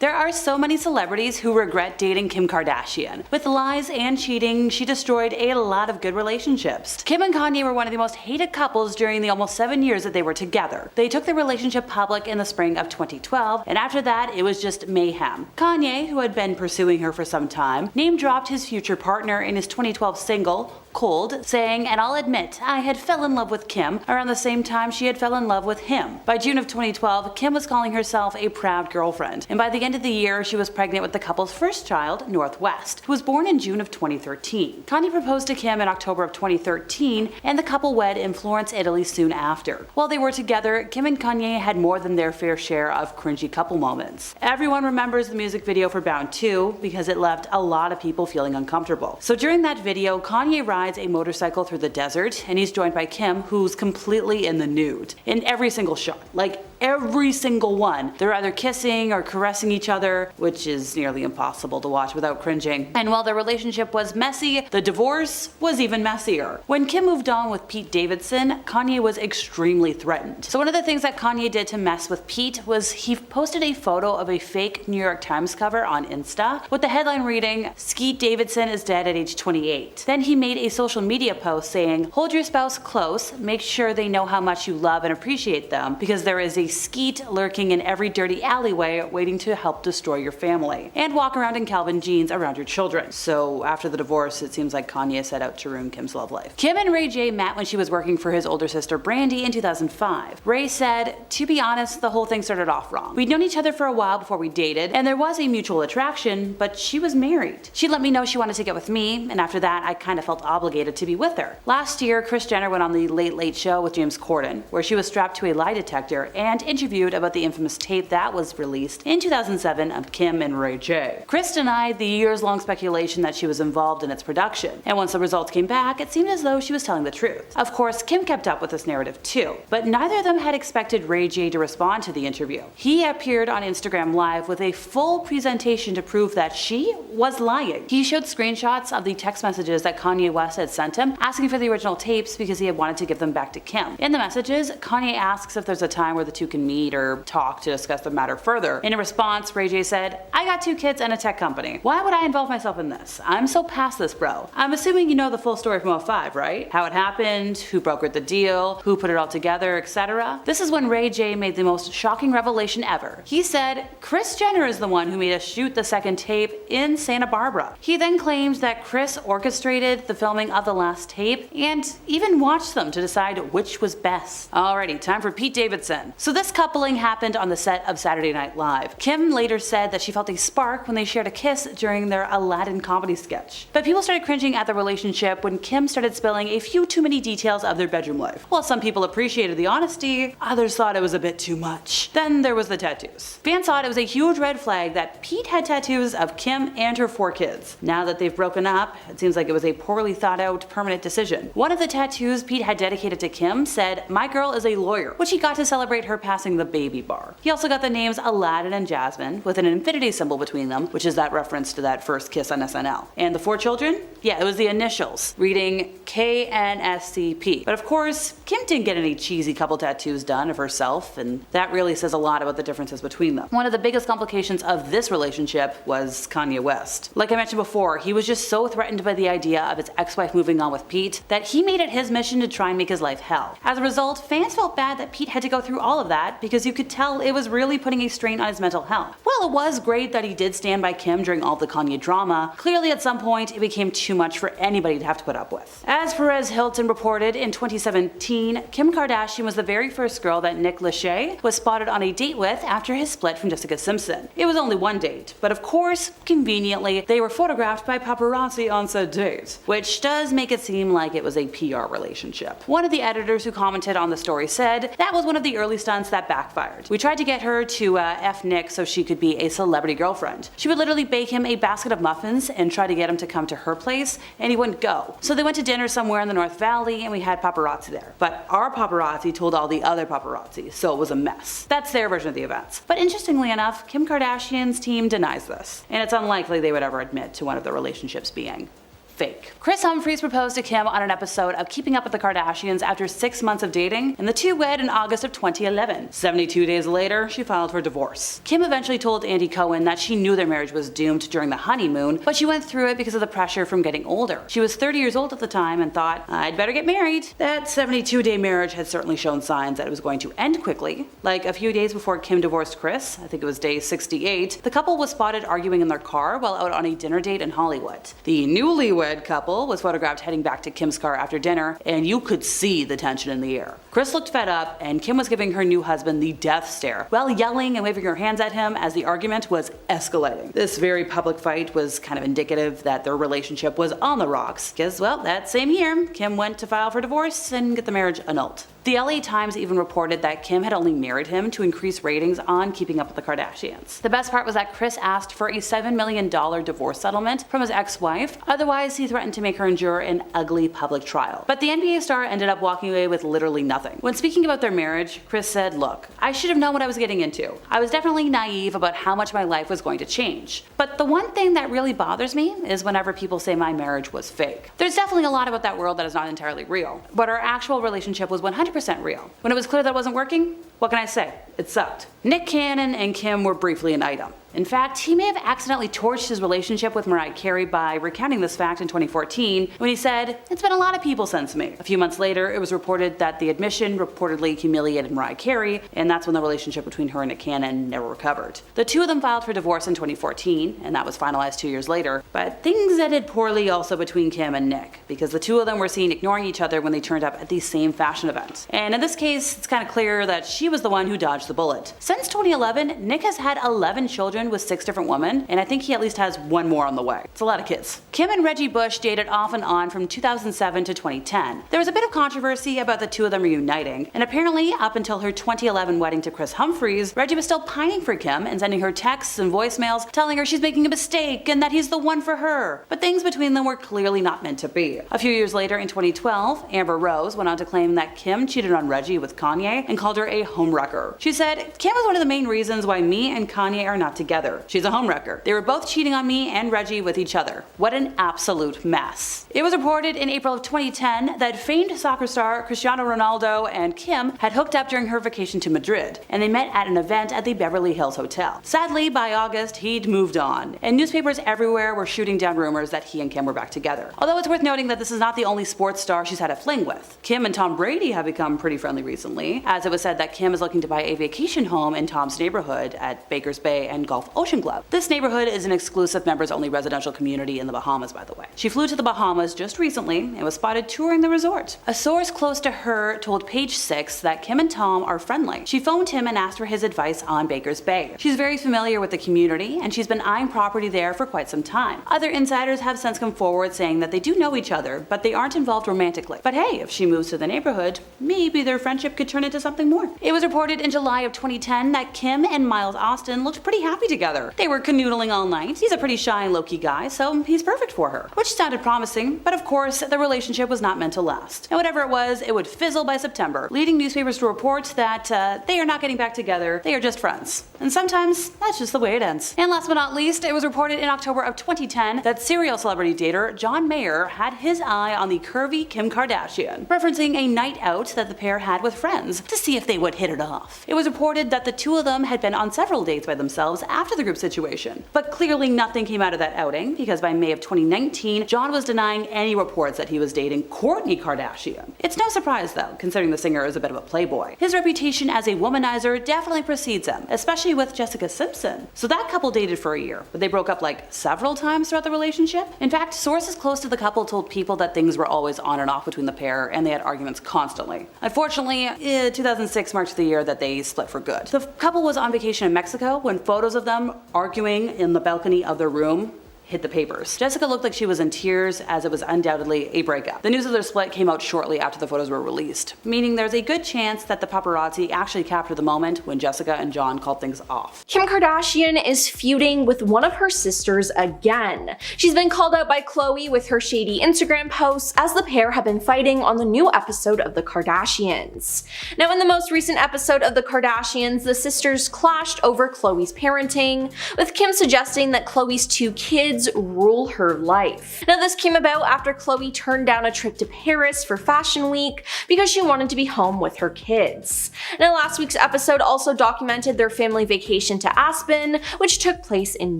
There are so many celebrities who regret dating Kim Kardashian. With lies and cheating, she destroyed a lot of good relationships. Kim and Kanye were one of the most hated couples during the almost 7 years that they were together. They took their relationship public in the spring of 2012, and after that, it was just mayhem. Kanye, who had been pursuing her for some time, name-dropped his future partner in his 2012 single, Cold, saying, "And I'll admit, I had fell in love with Kim around the same time she had fell in love with him." By June of 2012, Kim was calling herself a proud girlfriend, and by the end of the year, she was pregnant with the couple's first child, Northwest, who was born in June of 2013. Kanye proposed to Kim in October of 2013, and the couple wed in Florence, Italy soon after. While they were together, Kim and Kanye had more than their fair share of cringy couple moments. Everyone remembers the music video for Bound 2 because it left a lot of people feeling uncomfortable. So during that video, Kanye rides a motorcycle through the desert, and he's joined by Kim, who's completely in the nude in every single shot. Like every single one. They're either kissing or caressing each other, which is nearly impossible to watch without cringing. And while their relationship was messy, the divorce was even messier. When Kim moved on with Pete Davidson, Kanye was extremely threatened. So one of the things that Kanye did to mess with Pete was he posted a photo of a fake New York Times cover on Insta with the headline reading, "Skeet Davidson is dead at age 28. Then he made a social media post saying, "Hold your spouse close, make sure they know how much you love and appreciate them, because there is a skeet lurking in every dirty alleyway waiting to help destroy your family. And walk around in Calvin jeans around your children." So after the divorce, it seems like Kanye set out to ruin Kim's love life. Kim and Ray J met when she was working for his older sister Brandy in 2005. Ray said, "To be honest, the whole thing started off wrong. We'd known each other for a while before we dated, and there was a mutual attraction, but she was married. She let me know she wanted to get with me, and after that I kind of felt obligated to be with her." Last year, Kris Jenner went on the Late Late Show with James Corden, where she was strapped to a lie detector and interviewed about the infamous tape that was released in 2007 of Kim and Ray J. Kris denied the years-long speculation that she was involved in its production, and once the results came back, it seemed as though she was telling the truth. Of course, Kim kept up with this narrative too, but neither of them had expected Ray J to respond to the interview. He appeared on Instagram Live with a full presentation to prove that she was lying. He showed screenshots of the text messages that Kanye West had sent him, asking for the original tapes because he had wanted to give them back to Kim. In the messages, Kanye asks if there's a time where the two can meet or talk to discuss the matter further. In a response, Ray J said, "I got 2 kids and a tech company. Why would I involve myself in this? I'm so past this, bro. I'm assuming you know the full story from 05, right? How it happened, who brokered the deal, who put it all together, etc." This is when Ray J made the most shocking revelation ever. He said, "Kris Jenner is the one who made us shoot the second tape in Santa Barbara." He then claimed that Kris orchestrated the filming of the last tape and even watched them to decide which was best. Alrighty, time for Pete Davidson. So this coupling happened on the set of Saturday Night Live. Kim later said that she felt a spark when they shared a kiss during their Aladdin comedy sketch. But people started cringing at the relationship when Kim started spilling a few too many details of their bedroom life. While some people appreciated the honesty, others thought it was a bit too much. Then there was the tattoos. Fans thought it was a huge red flag that Pete had tattoos of Kim and her 4 kids. Now that they've broken up, it seems like it was a poorly thought out permanent decision. One of the tattoos Pete had dedicated to Kim said, "My girl is a lawyer," which he got to celebrate her passing the baby bar. He also got the names Aladdin and Jasmine with an infinity symbol between them, which is that reference to that first kiss on SNL. And the 4 children? Yeah, it was the initials, reading KNSCP. But of course, Kim didn't get any cheesy couple tattoos done of herself, and that really says a lot about the differences between them. One of the biggest complications of this relationship was Kanye West. Like I mentioned before, he was just so threatened by the idea of his ex-wife moving on with Pete that he made it his mission to try and make his life hell. As a result, fans felt bad that Pete had to go through all of that because you could tell it was really putting a strain on his mental health. While it was great that he did stand by Kim during all the Kanye drama, clearly at some point it became too much for anybody to have to put up with. As Perez Hilton reported, in 2017, Kim Kardashian was the very first girl that Nick Lachey was spotted on a date with after his split from Jessica Simpson. It was only one date, but of course, conveniently, they were photographed by paparazzi on said date, which does make it seem like it was a PR relationship. One of the editors who commented on the story said, "That was one of the early stunts that backfired. We tried to get her to F Nick so she could be a celebrity girlfriend. She would literally bake him a basket of muffins and try to get him to come to her place, and he wouldn't go. So they went to dinner somewhere in the North Valley and we had paparazzi there. But our paparazzi told all the other paparazzi, so it was a mess." That's their version of the events. But interestingly enough, Kim Kardashian's team denies this, and it's unlikely they would ever admit to one of their relationships being fake. Kris Humphries proposed to Kim on an episode of Keeping Up with the Kardashians after 6 months of dating, and the two wed in August of 2011. 72 days later, she filed for divorce. Kim eventually told Andy Cohen that she knew their marriage was doomed during the honeymoon, but she went through it because of the pressure from getting older. She was 30 years old at the time and thought, I'd better get married. That 72-day marriage had certainly shown signs that it was going to end quickly. Like a few days before Kim divorced Kris, I think it was day 68, the couple was spotted arguing in their car while out on a dinner date in Hollywood. The newlywed couple was photographed heading back to Kim's car after dinner, and you could see the tension in the air. Kris looked fed up, and Kim was giving her new husband the death stare while yelling and waving her hands at him as the argument was escalating. This very public fight was kind of indicative that their relationship was on the rocks, because, well, that same year, Kim went to file for divorce and get the marriage annulled. The LA Times even reported that Kim had only married him to increase ratings on Keeping Up with the Kardashians. The best part was that Kris asked for a $7 million divorce settlement from his ex-wife, otherwise he threatened to make her endure an ugly public trial. But the NBA star ended up walking away with literally nothing. When speaking about their marriage, Kris said, "Look, I should have known what I was getting into. I was definitely naive about how much my life was going to change. But the one thing that really bothers me is whenever people say my marriage was fake. There's definitely a lot about that world that is not entirely real, but our actual relationship was 100% real. When it was clear that it wasn't working, what can I say? It sucked." Nick Cannon and Kim were briefly an item. In fact, he may have accidentally torched his relationship with Mariah Carey by recounting this fact in 2014 when he said, "It's been a lot of people since me." A few months later, it was reported that the admission reportedly humiliated Mariah Carey, and that's when the relationship between her and Nick Cannon never recovered. The two of them filed for divorce in 2014, and that was finalized 2 years later, but things ended poorly also between Kim and Nick, because the two of them were seen ignoring each other when they turned up at the same fashion event. And in this case, it's kind of clear that she was the one who dodged the bullet. Since 2011, Nick has had 11 children with 6 different women, and I think he at least has one more on the way. It's a lot of kids. Kim and Reggie Bush dated off and on from 2007 to 2010. There was a bit of controversy about the two of them reuniting, and apparently up until her 2011 wedding to Kris Humphries, Reggie was still pining for Kim and sending her texts and voicemails telling her she's making a mistake and that he's the one for her. But things between them were clearly not meant to be. A few years later in 2012, Amber Rose went on to claim that Kim cheated on Reggie with Kanye and called her a homewrecker. She said, "Kim is one of the main reasons why me and Kanye are not together. She's a homewrecker. They were both cheating on me and Reggie with each other. What an absolute mess." It was reported in April of 2010 that famed soccer star Cristiano Ronaldo and Kim had hooked up during her vacation to Madrid, and they met at an event at the Beverly Hills Hotel. Sadly, by August, he'd moved on, and newspapers everywhere were shooting down rumors that he and Kim were back together. Although it's worth noting that this is not the only sports star she's had a fling with. Kim and Tom Brady have become pretty friendly recently, as it was said that Kim is looking to buy a vacation home in Tom's neighborhood at Baker's Bay and Gulf Ocean Club. This neighborhood is an exclusive members-only residential community in the Bahamas, by the way. She flew to the Bahamas just recently and was spotted touring the resort. A source close to her told Page 6 that Kim and Tom are friendly. She phoned him and asked for his advice on Baker's Bay. She's very familiar with the community, and she's been eyeing property there for quite some time. Other insiders have since come forward saying that they do know each other, but they aren't involved romantically. But hey, if she moves to the neighborhood, maybe their friendship could turn into something more. It was reported in July of 2010 that Kim and Miles Austin looked pretty happy together. They were canoodling all night. He's a pretty shy and low-key guy, so he's perfect for her. Which sounded promising, but of course, the relationship was not meant to last. And whatever it was, it would fizzle by September, leading newspapers to report that they are not getting back together, they are just friends. And sometimes, that's just the way it ends. And last but not least, it was reported in October of 2010 that serial celebrity dater John Mayer had his eye on the curvy Kim Kardashian, referencing a night out that the pair had with friends to see if they would hit it off. It was reported that the two of them had been on several dates by themselves after the group situation, but clearly nothing came out of that outing, because by May of 2019, John was denying any reports that he was dating Kourtney Kardashian. It's no surprise though, considering the singer is a bit of a playboy. His reputation as a womanizer definitely precedes him, especially with Jessica Simpson. So that couple dated for a year, but they broke up like several times throughout the relationship. In fact, sources close to the couple told People that things were always on and off between the pair, and they had arguments constantly. Unfortunately, 2006 marked the year that they split for good. The couple was on vacation in Mexico when photos of them arguing in the balcony of their room hit the papers. Jessica looked like she was in tears, as it was undoubtedly a breakup. The news of their split came out shortly after the photos were released, meaning there's a good chance that the paparazzi actually captured the moment when Jessica and John called things off. Kim Kardashian is feuding with one of her sisters again. She's been called out by Khloe with her shady Instagram posts, as the pair have been fighting on the new episode of the Kardashians. Now, in the most recent episode of the Kardashians, the sisters clashed over Khloe's parenting, with Kim suggesting that Khloe's 2 kids kids rule her life. Now this came about after Khloe turned down a trip to Paris for Fashion Week because she wanted to be home with her kids. Now last week's episode also documented their family vacation to Aspen, which took place in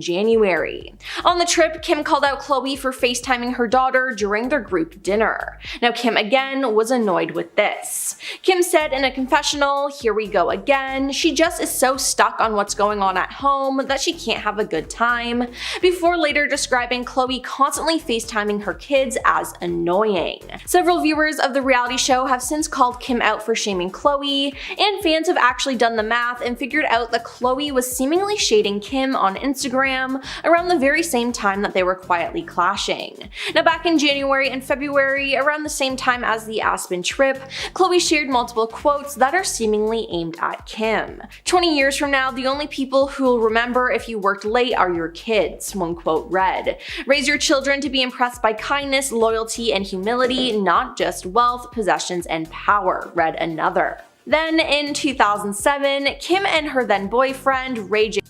January. On the trip, Kim called out Khloe for FaceTiming her daughter during their group dinner. Now Kim again was annoyed with this. Kim said in a confessional, "Here we go again, she just is so stuck on what's going on at home that she can't have a good time," before later describing Khloe constantly FaceTiming her kids as annoying. Several viewers of the reality show have since called Kim out for shaming Khloe, and fans have actually done the math and figured out that Khloe was seemingly shading Kim on Instagram around the very same time that they were quietly clashing. Now back in January and February, around the same time as the Aspen trip, Khloe shared multiple quotes that are seemingly aimed at Kim. "20 years from now, the only people who'll remember if you worked late are your kids," one quote read. "Raise your children to be impressed by kindness, loyalty, and humility, not just wealth, possessions, and power," read another. Then in 2007, Kim and her then boyfriend, Ray J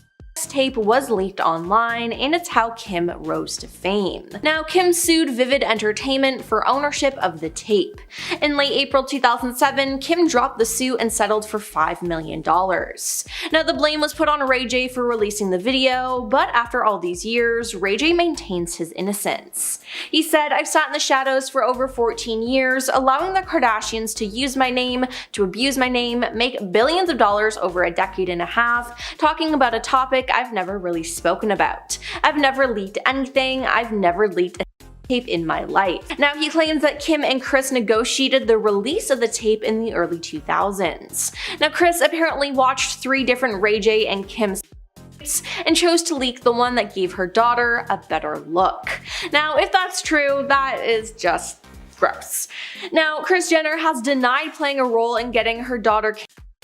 tape was leaked online, and it's how Kim rose to fame. Now, Kim sued Vivid Entertainment for ownership of the tape. In late April 2007, Kim dropped the suit and settled for $5 million. Now, the blame was put on Ray J for releasing the video, but after all these years, Ray J maintains his innocence. He said, "I've sat in the shadows for over 14 years, allowing the Kardashians to use my name, to abuse my name, make billions of dollars over a decade and a half, talking about a topic I've never really spoken about. I've never leaked anything. I've never leaked a tape in my life." Now he claims that Kim and Kris negotiated the release of the tape in the early 2000s. Now Kris apparently watched 3 different Ray J and Kim and chose to leak the one that gave her daughter a better look. Now if that's true, that is just gross. Now Kris Jenner has denied playing a role in getting her daughter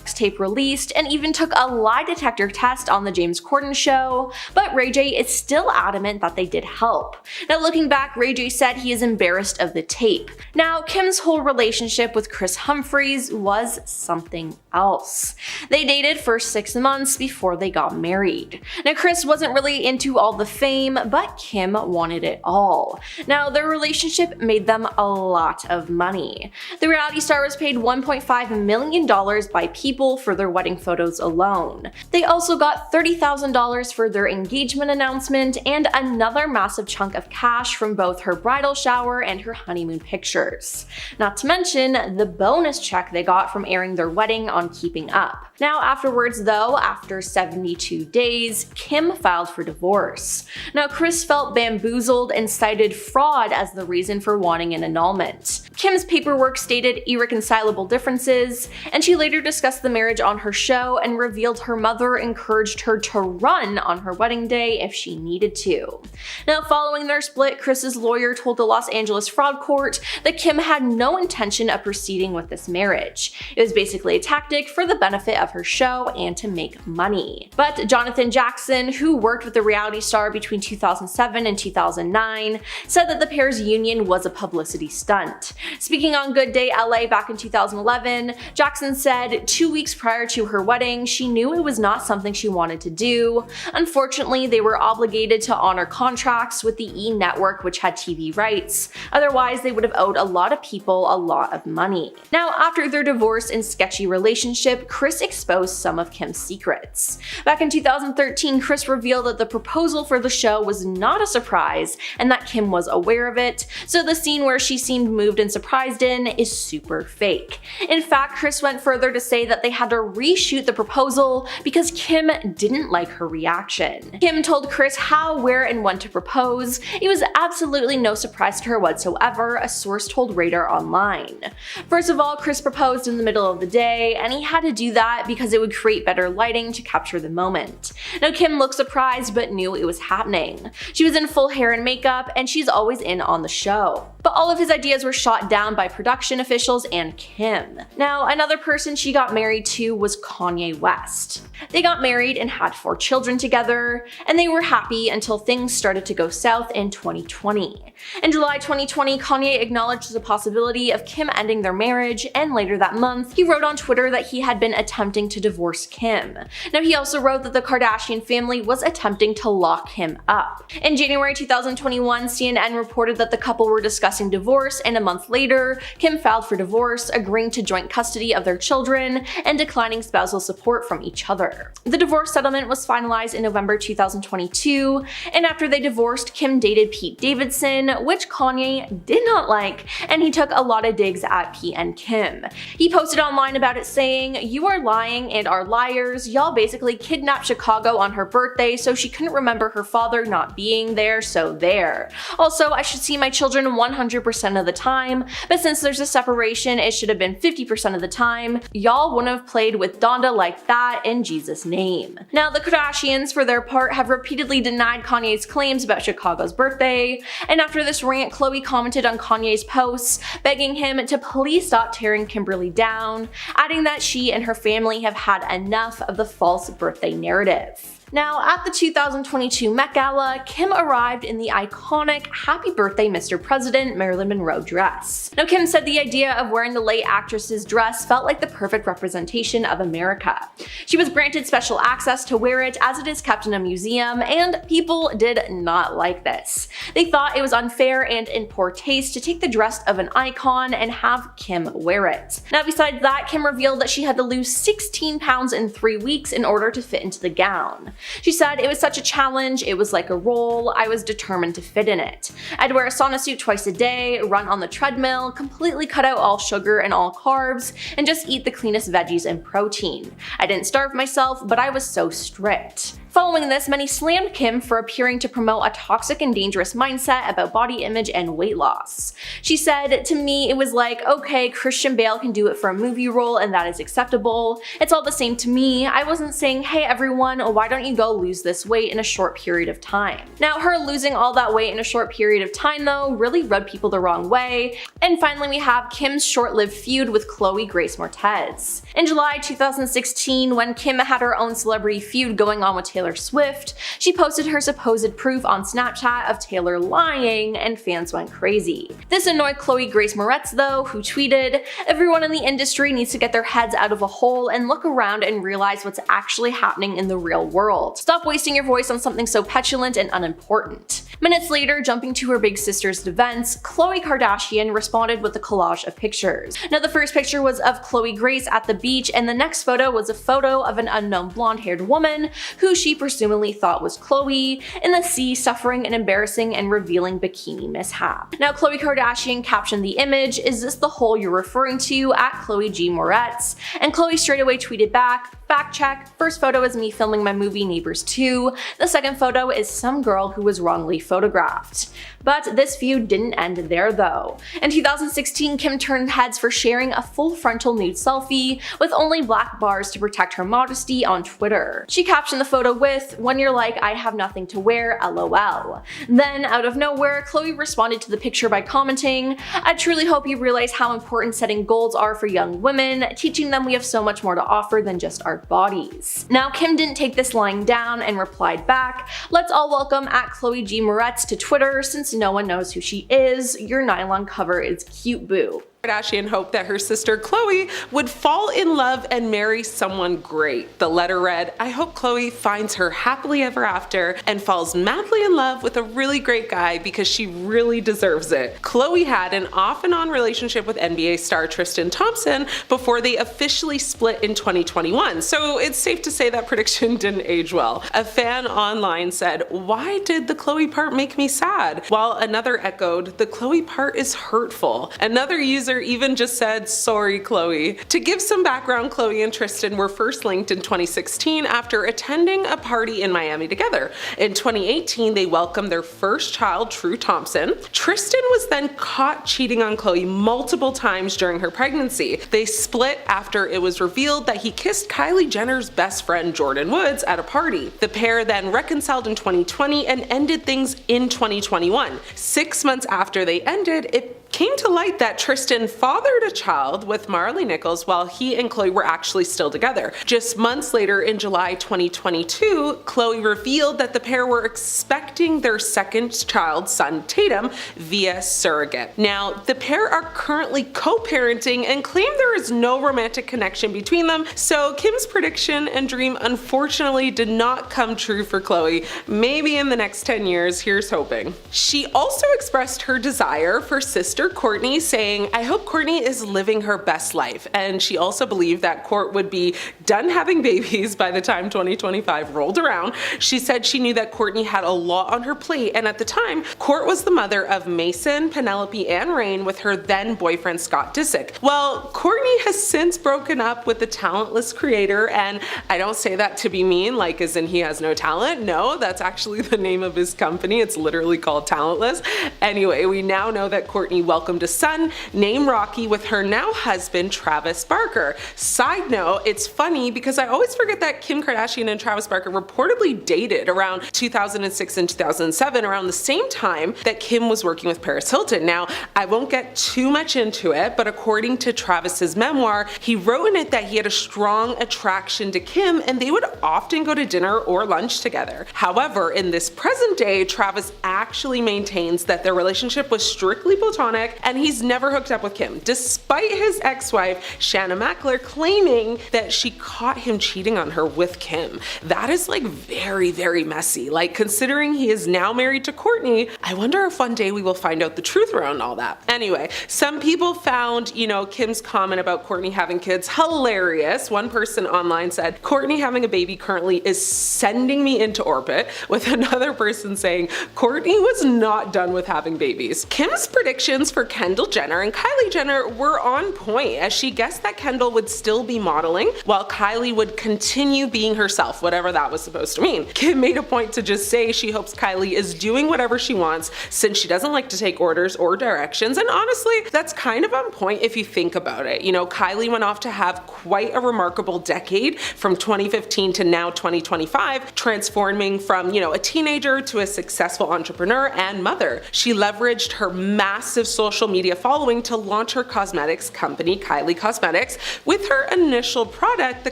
tape released and even took a lie detector test on the James Corden show, but Ray J is still adamant that they did help. Now looking back, Ray J said he is embarrassed of the tape. Now Kim's whole relationship with Kris Humphries was something else. They dated for 6 months before they got married. Now Kris wasn't really into all the fame, but Kim wanted it all. Now their relationship made them a lot of money. The reality star was paid $1.5 million by people for their wedding photos alone. They also got $30,000 for their engagement announcement and another massive chunk of cash from both her bridal shower and her honeymoon pictures. Not to mention the bonus check they got from airing their wedding on Keeping Up. Now afterwards though, after 72 days, Kim filed for divorce. Now Kris felt bamboozled and cited fraud as the reason for wanting an annulment. Kim's paperwork stated irreconcilable differences, and she later discussed the marriage on her show and revealed her mother encouraged her to run on her wedding day if she needed to. Now following their split, Kris's lawyer told the Los Angeles fraud court that Kim had no intention of proceeding with this marriage. It was basically a tactic for the benefit of her show and to make money. But Jonathan Jackson, who worked with the reality star between 2007 and 2009, said that the pair's union was a publicity stunt. Speaking on Good Day LA back in 2011, Jackson said, "2 weeks prior to her wedding, she knew it was not something she wanted to do. Unfortunately, they were obligated to honor contracts with the E! Network, which had TV rights. Otherwise, they would have owed a lot of people a lot of money." Now, after their divorce and sketchy relationship, Kris exposed some of Kim's secrets. Back in 2013, Kris revealed that the proposal for the show was not a surprise and that Kim was aware of it, so the scene where she seemed moved and surprised in is super fake. In fact, Kris went further to say that they had to reshoot the proposal because Kim didn't like her reaction. Kim told Kris how, where, and when to propose. It was absolutely no surprise to her whatsoever, a source told Radar Online. First of all, Kris proposed in the middle of the day, and he had to do that because it would create better lighting to capture the moment. Now Kim looked surprised but knew it was happening. She was in full hair and makeup, and she's always in on the show. but all of his ideas were shot down by production officials and Kim. Now, another person she got married to was Kanye West. They got married and had 4 children together, and they were happy until things started to go south in 2020. In July 2020, Kanye acknowledged the possibility of Kim ending their marriage, and later that month, he wrote on Twitter that he had been attempting to divorce Kim. Now, he also wrote that the Kardashian family was attempting to lock him up. In January 2021, CNN reported that the couple were discussing divorce, and a month later, Kim filed for divorce, agreeing to joint custody of their children and declining spousal support from each other. The divorce settlement was finalized in November 2022, and after they divorced, Kim dated Pete Davidson, which Kanye did not like, and he took a lot of digs at Pete and Kim. He posted online about it saying, "You are lying and are liars. Y'all basically kidnapped Chicago on her birthday so she couldn't remember her father not being there, so there. Also, I should see my children 100% of the time, but since there's a separation, it should have been 50% of the time. Y'all wouldn't have played with Donda like that in Jesus' name." Now, the Kardashians, for their part, have repeatedly denied Kanye's claims about Chicago's birthday, and after this rant, Khloe commented on Kanye's posts, begging him to please stop tearing Kimberly down, adding that she and her family have had enough of the false birthday narrative. Now, at the 2022 Met Gala, Kim arrived in the iconic Happy Birthday Mr. President Marilyn Monroe dress. Now, Kim said the idea of wearing the late actress's dress felt like the perfect representation of America. She was granted special access to wear it as it is kept in a museum, and people did not like this. They thought it was unfair and in poor taste to take the dress of an icon and have Kim wear it. Now, besides that, Kim revealed that she had to lose 16 pounds in 3 weeks in order to fit into the gown. She said, "It was such a challenge, it was like a role, I was determined to fit in it. I'd wear a sauna suit twice a day, run on the treadmill, completely cut out all sugar and all carbs, and just eat the cleanest veggies and protein. I didn't starve myself, but I was so strict." Following this, many slammed Kim for appearing to promote a toxic and dangerous mindset about body image and weight loss. She said, "To me, it was like, okay, Christian Bale can do it for a movie role and that is acceptable. It's all the same to me. I wasn't saying, hey everyone, why don't you go lose this weight in a short period of time." Now, her losing all that weight in a short period of time, though, really rubbed people the wrong way. And finally, we have Kim's short-lived feud with Khloe Grace Moretz. In July 2016, when Kim had her own celebrity feud going on with Taylor Swift, she posted her supposed proof on Snapchat of Taylor lying, and fans went crazy. This annoyed Khloe Grace Moretz, though, who tweeted, "Everyone in the industry needs to get their heads out of a hole and look around and realize what's actually happening in the real world. Stop wasting your voice on something so petulant and unimportant." Minutes later, jumping to her big sister's defense, Khloe Kardashian responded with a collage of pictures. Now, the first picture was of Khloe Grace at the beach, and the next photo was a photo of an unknown blonde-haired woman who she presumably thought was Khloe in the sea, suffering an embarrassing and revealing bikini mishap. Now, Khloe Kardashian captioned the image, "Is this the hole you're referring to?" at Khloe G. Moretz, and Khloe straightaway tweeted back, "Fact check, first photo is me filming my movie Neighbors 2, the second photo is some girl who was wrongly photographed." But this feud didn't end there, though. In 2016, Kim turned heads for sharing a full frontal nude selfie with only black bars to protect her modesty on Twitter. She captioned the photo with, "When you're like, I have nothing to wear, lol." Then, out of nowhere, Khloe responded to the picture by commenting, "I truly hope you realize how important setting goals are for young women, teaching them we have so much more to offer than just our bodies." Now, Kim didn't take this lying down and replied back, "Let's all welcome at Khloe G. Moretz to Twitter since no one knows who she is. Your nylon cover is cute, boo." Kardashian hoped that her sister Khloe would fall in love and marry someone great. The letter read, "I hope Khloe finds her happily ever after and falls madly in love with a really great guy because she really deserves it." Khloe had an off and on relationship with NBA star Tristan Thompson before they officially split in 2021, so it's safe to say that prediction didn't age well. A fan online said, "Why did the Khloe part make me sad?" While another echoed, "The Khloe part is hurtful." Another user advisor even just said, "Sorry, Khloe." To give some background, Khloe and Tristan were first linked in 2016 after attending a party in Miami together. In 2018, they welcomed their first child, True Thompson. Tristan was then caught cheating on Khloe multiple times during her pregnancy. They split after it was revealed that he kissed Kylie Jenner's best friend, Jordan Woods, at a party. The pair then reconciled in 2020 and ended things in 2021. 6 months after they ended, it came to light that Tristan fathered a child with Marley Nichols while he and Khloe were actually still together. Just months later, in July 2022, Khloe revealed that the pair were expecting their second child, son Tatum, via surrogate. Now, the pair are currently co-parenting and claim there is no romantic connection between them, so Kim's prediction and dream unfortunately did not come true for Khloe. Maybe in the next 10 years, here's hoping. She also expressed her desire for sister Kourtney, saying, "I hope Kourtney is living her best life," and she also believed that Kourt would be done having babies by the time 2025 rolled around. She said she knew that Kourtney had a lot on her plate, and at the time, Kourt was the mother of Mason, Penelope, and Reign with her then boyfriend Scott Disick. Well, Kourtney has since broken up with the talentless creator, and I don't say that to be mean, like as in he has no talent. No, that's actually the name of his company. It's literally called Talentless. Anyway, we now know that Kourtney welcomed a son named Rocky with her now husband Travis Barker. Side note, it's funny because I always forget that Kim Kardashian and Travis Barker reportedly dated around 2006 and 2007, around the same time that Kim was working with Paris Hilton. Now, I won't get too much into it, but according to Travis's memoir, he wrote in it that he had a strong attraction to Kim and they would often go to dinner or lunch together. However, in this present day, Travis actually maintains that their relationship was strictly platonic and he's never hooked up with Kim, despite his ex-wife, Shanna Mackler, claiming that she caught him cheating on her with Kim. That is like very, very messy. Like, considering he is now married to Kourtney, I wonder if one day we will find out the truth around all that. Anyway, some people found, Kim's comment about Kourtney having kids hilarious. One person online said, "Kourtney having a baby currently is sending me into orbit," with another person saying, "Kourtney was not done with having babies." Kim's predictions for Kendall Jenner and Kylie Jenner were on point, as she guessed that Kendall would still be modeling while Kylie would continue being herself, whatever that was supposed to mean. Kim made a point to just say she hopes Kylie is doing whatever she wants since she doesn't like to take orders or directions, and honestly, that's kind of on point if you think about it. Kylie went off to have quite a remarkable decade from 2015 to now 2025, transforming from, a teenager to a successful entrepreneur and mother. She leveraged her massive social media following to launch her cosmetics company, Kylie Cosmetics, with her initial product, the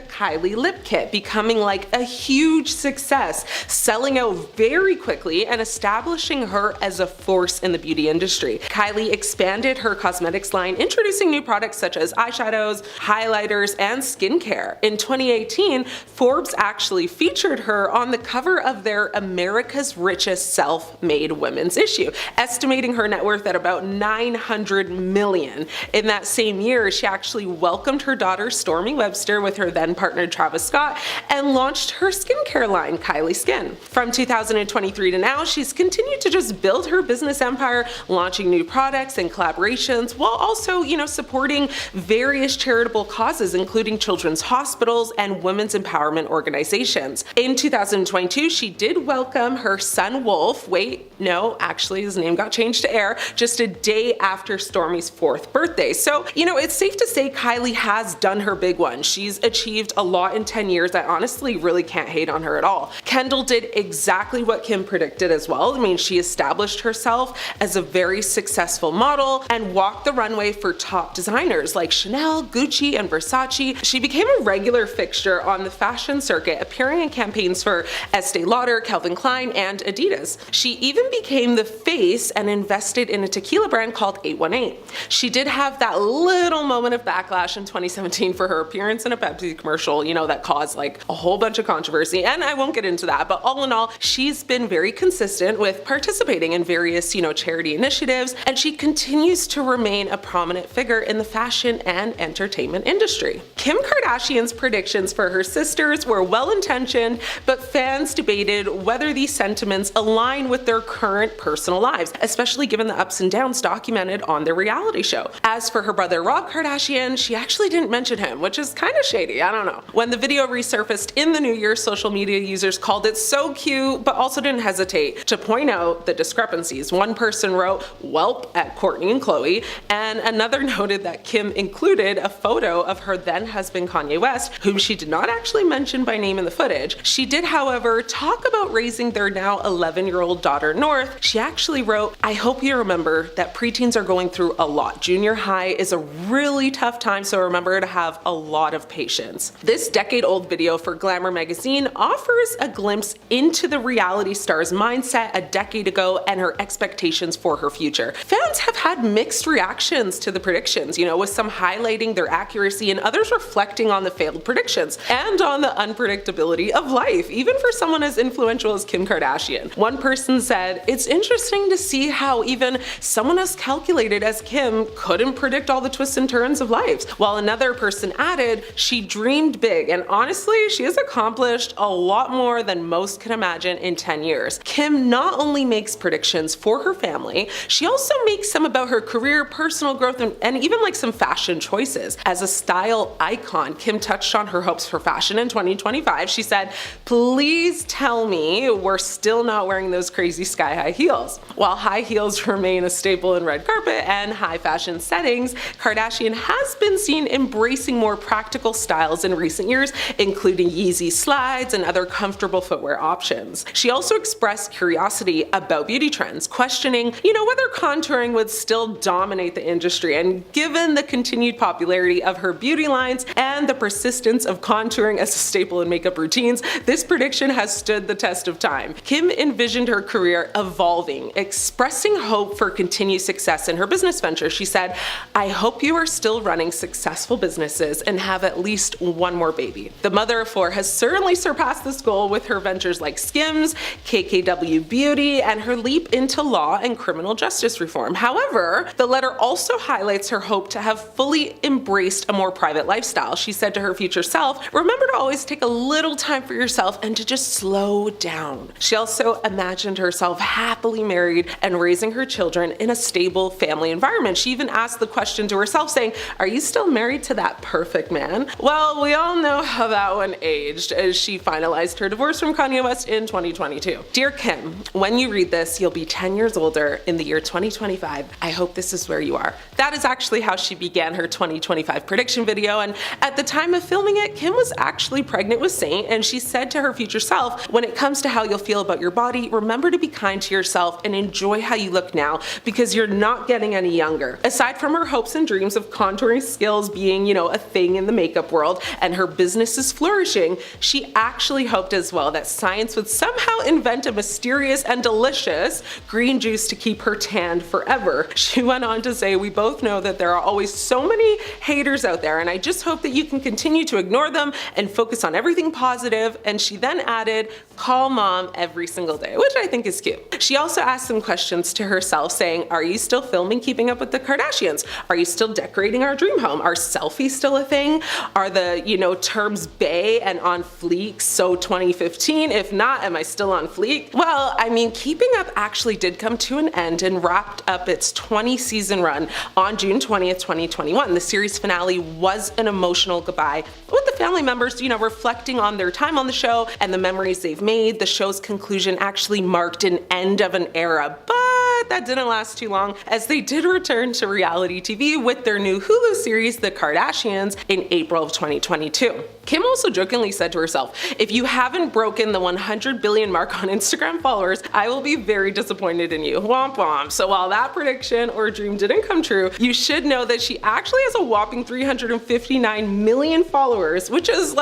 Kylie Lip Kit, becoming like a huge success, selling out very quickly and establishing her as a force in the beauty industry. Kylie expanded her cosmetics line, introducing new products such as eyeshadows, highlighters, and skincare. In 2018, Forbes actually featured her on the cover of their America's Richest Self-Made Women's issue, estimating her net worth at about $900 million. In that same year, she actually welcomed her daughter Stormy Webster with her then partner Travis Scott and launched her skincare line, Kylie Skin. From 2023 to now, she's continued to just build her business empire, launching new products and collaborations while also, supporting various charitable causes, including children's hospitals and women's empowerment organizations. In 2022, she did welcome her son Wolf. Wait, no, actually his name got changed to Air just a day after Stormy's 4th birthday. So, it's safe to say Kylie has done her big one. She's achieved a lot in 10 years. I honestly really can't hate on her at all. Kendall did exactly what Kim predicted as well. She established herself as a very successful model and walked the runway for top designers like Chanel, Gucci, and Versace. She became a regular fixture on the fashion circuit, appearing in campaigns for Estee Lauder, Calvin Klein, and Adidas. She even became the face and invested in a tequila brand called 818. She did have that little moment of backlash in 2017 for her appearance in a Pepsi commercial, that caused like a whole bunch of controversy, and I won't get into that, but all in all, she's been very consistent with participating in various, charity initiatives, and she continues to remain a prominent figure in the fashion and entertainment industry. Kim Kardashian's predictions for her sisters were well-intentioned, but fans debated whether these sentiments align with their current personal lives, especially given the ups and downs documented on their reality show. As for her brother Rob Kardashian, she actually didn't mention him, which is kind of shady, I don't know. When the video resurfaced in the new year, social media users called it so cute, but also didn't hesitate to point out the discrepancies. One person wrote, "Welp" at Kourtney and Khloe, and another noted that Kim included a photo of her then husband Kanye West, whom she did not actually mention by name in the footage. She did, however, talk about raising their now 11-year-old daughter North. She actually wrote, "I hope you remember that preteens are going through a lot. Junior high is a really tough time, so remember to have a lot of patience." This decade-old video for Glamour magazine offers a glimpse into the reality star's mindset a decade ago and her expectations for her future. Fans have had mixed reactions to the predictions, with some highlighting their accuracy and others reflecting on the failed predictions and on the unpredictability of life, even for someone as influential as Kim Kardashian. One person said, "It's interesting to see how even someone as calculated as Kim couldn't predict all the twists and turns of life," while another person added, "She dreamed big, and honestly, she has accomplished a lot more than most can imagine in 10 years. Kim not only makes predictions for her family, she also makes some about her career, personal growth, and even like some fashion choices. As a style icon, Kim touched on her hopes for fashion in 2025. She said, "Please tell me we're still not wearing those crazy sky-high heels." While high heels remain a staple in red carpet and high fashion settings, Kardashian has been seen embracing more practical styles in recent years, including Yeezy slides and other comfortable footwear options. She also expressed curiosity about beauty trends, questioning, whether contouring would still dominate the industry. And given the continued popularity of her beauty lines and the persistence of contouring as a staple in makeup routines, this prediction has stood the test of time. Kim envisioned her career evolving, expressing hope for continued success in her business venture. She said, "I hope you are still running successful businesses and have at least one more baby." The mother of four has certainly surpassed this goal with her ventures like Skims, KKW Beauty, and her leap into law and criminal justice reform. However, the letter also highlights her hope to have fully embraced a more private lifestyle. She said to her future self, "Remember to always take a little time for yourself and to just slow down." She also imagined herself happily married and raising her children in a stable family environment. She even asked the question to herself saying, "Are you still married to that perfect man?" Well, we all know how that one aged as she finalized her divorce from Kanye West in 2022. Dear Kim, when you read this, you'll be 10 years older in the year 2025. I hope this is where you are. That is actually how she began her 2025 prediction video, and at the time of filming it, Kim was actually pregnant with Saint, and she said to her future self, "When it comes to how you'll feel about your body, remember to be kind to yourself and enjoy how you look now because you're not getting any younger." Aside from her hopes and dreams of contouring skills being, a thing in the makeup world and her business is flourishing, she actually hoped as well that science would somehow invent a mysterious and delicious green juice to keep her tanned forever. She went on to say, "We both know that there are always so many haters out there, and I just hope that you can continue to ignore them and focus on everything positive." And she then added, "Call mom every single day," which I think is cute. She also asked some questions to herself saying, "Are you still filming Keeping Up with the Kardashians? Are you still decorating our dream home? Are selfies still a thing? Are the, terms bae and on fleek so 2015? If not, am I still on fleek?" Well, Keeping Up actually did come to an end and wrapped up its 20-season run on June 20th, 2021. The series finale was an emotional goodbye, with the family members, reflecting on their time on the show and the memories they've made. The show's conclusion actually marked an end of an era, but that didn't last too long, as they did return to reality TV with their new Hulu series, The Kardashians, in April of 2022. Kim also jokingly said to herself, "If you haven't broken the 100 billion mark on Instagram followers, I will be very disappointed in you." Womp womp. So while that prediction or dream didn't come true, you should know that she actually has a whopping 359 million followers, which is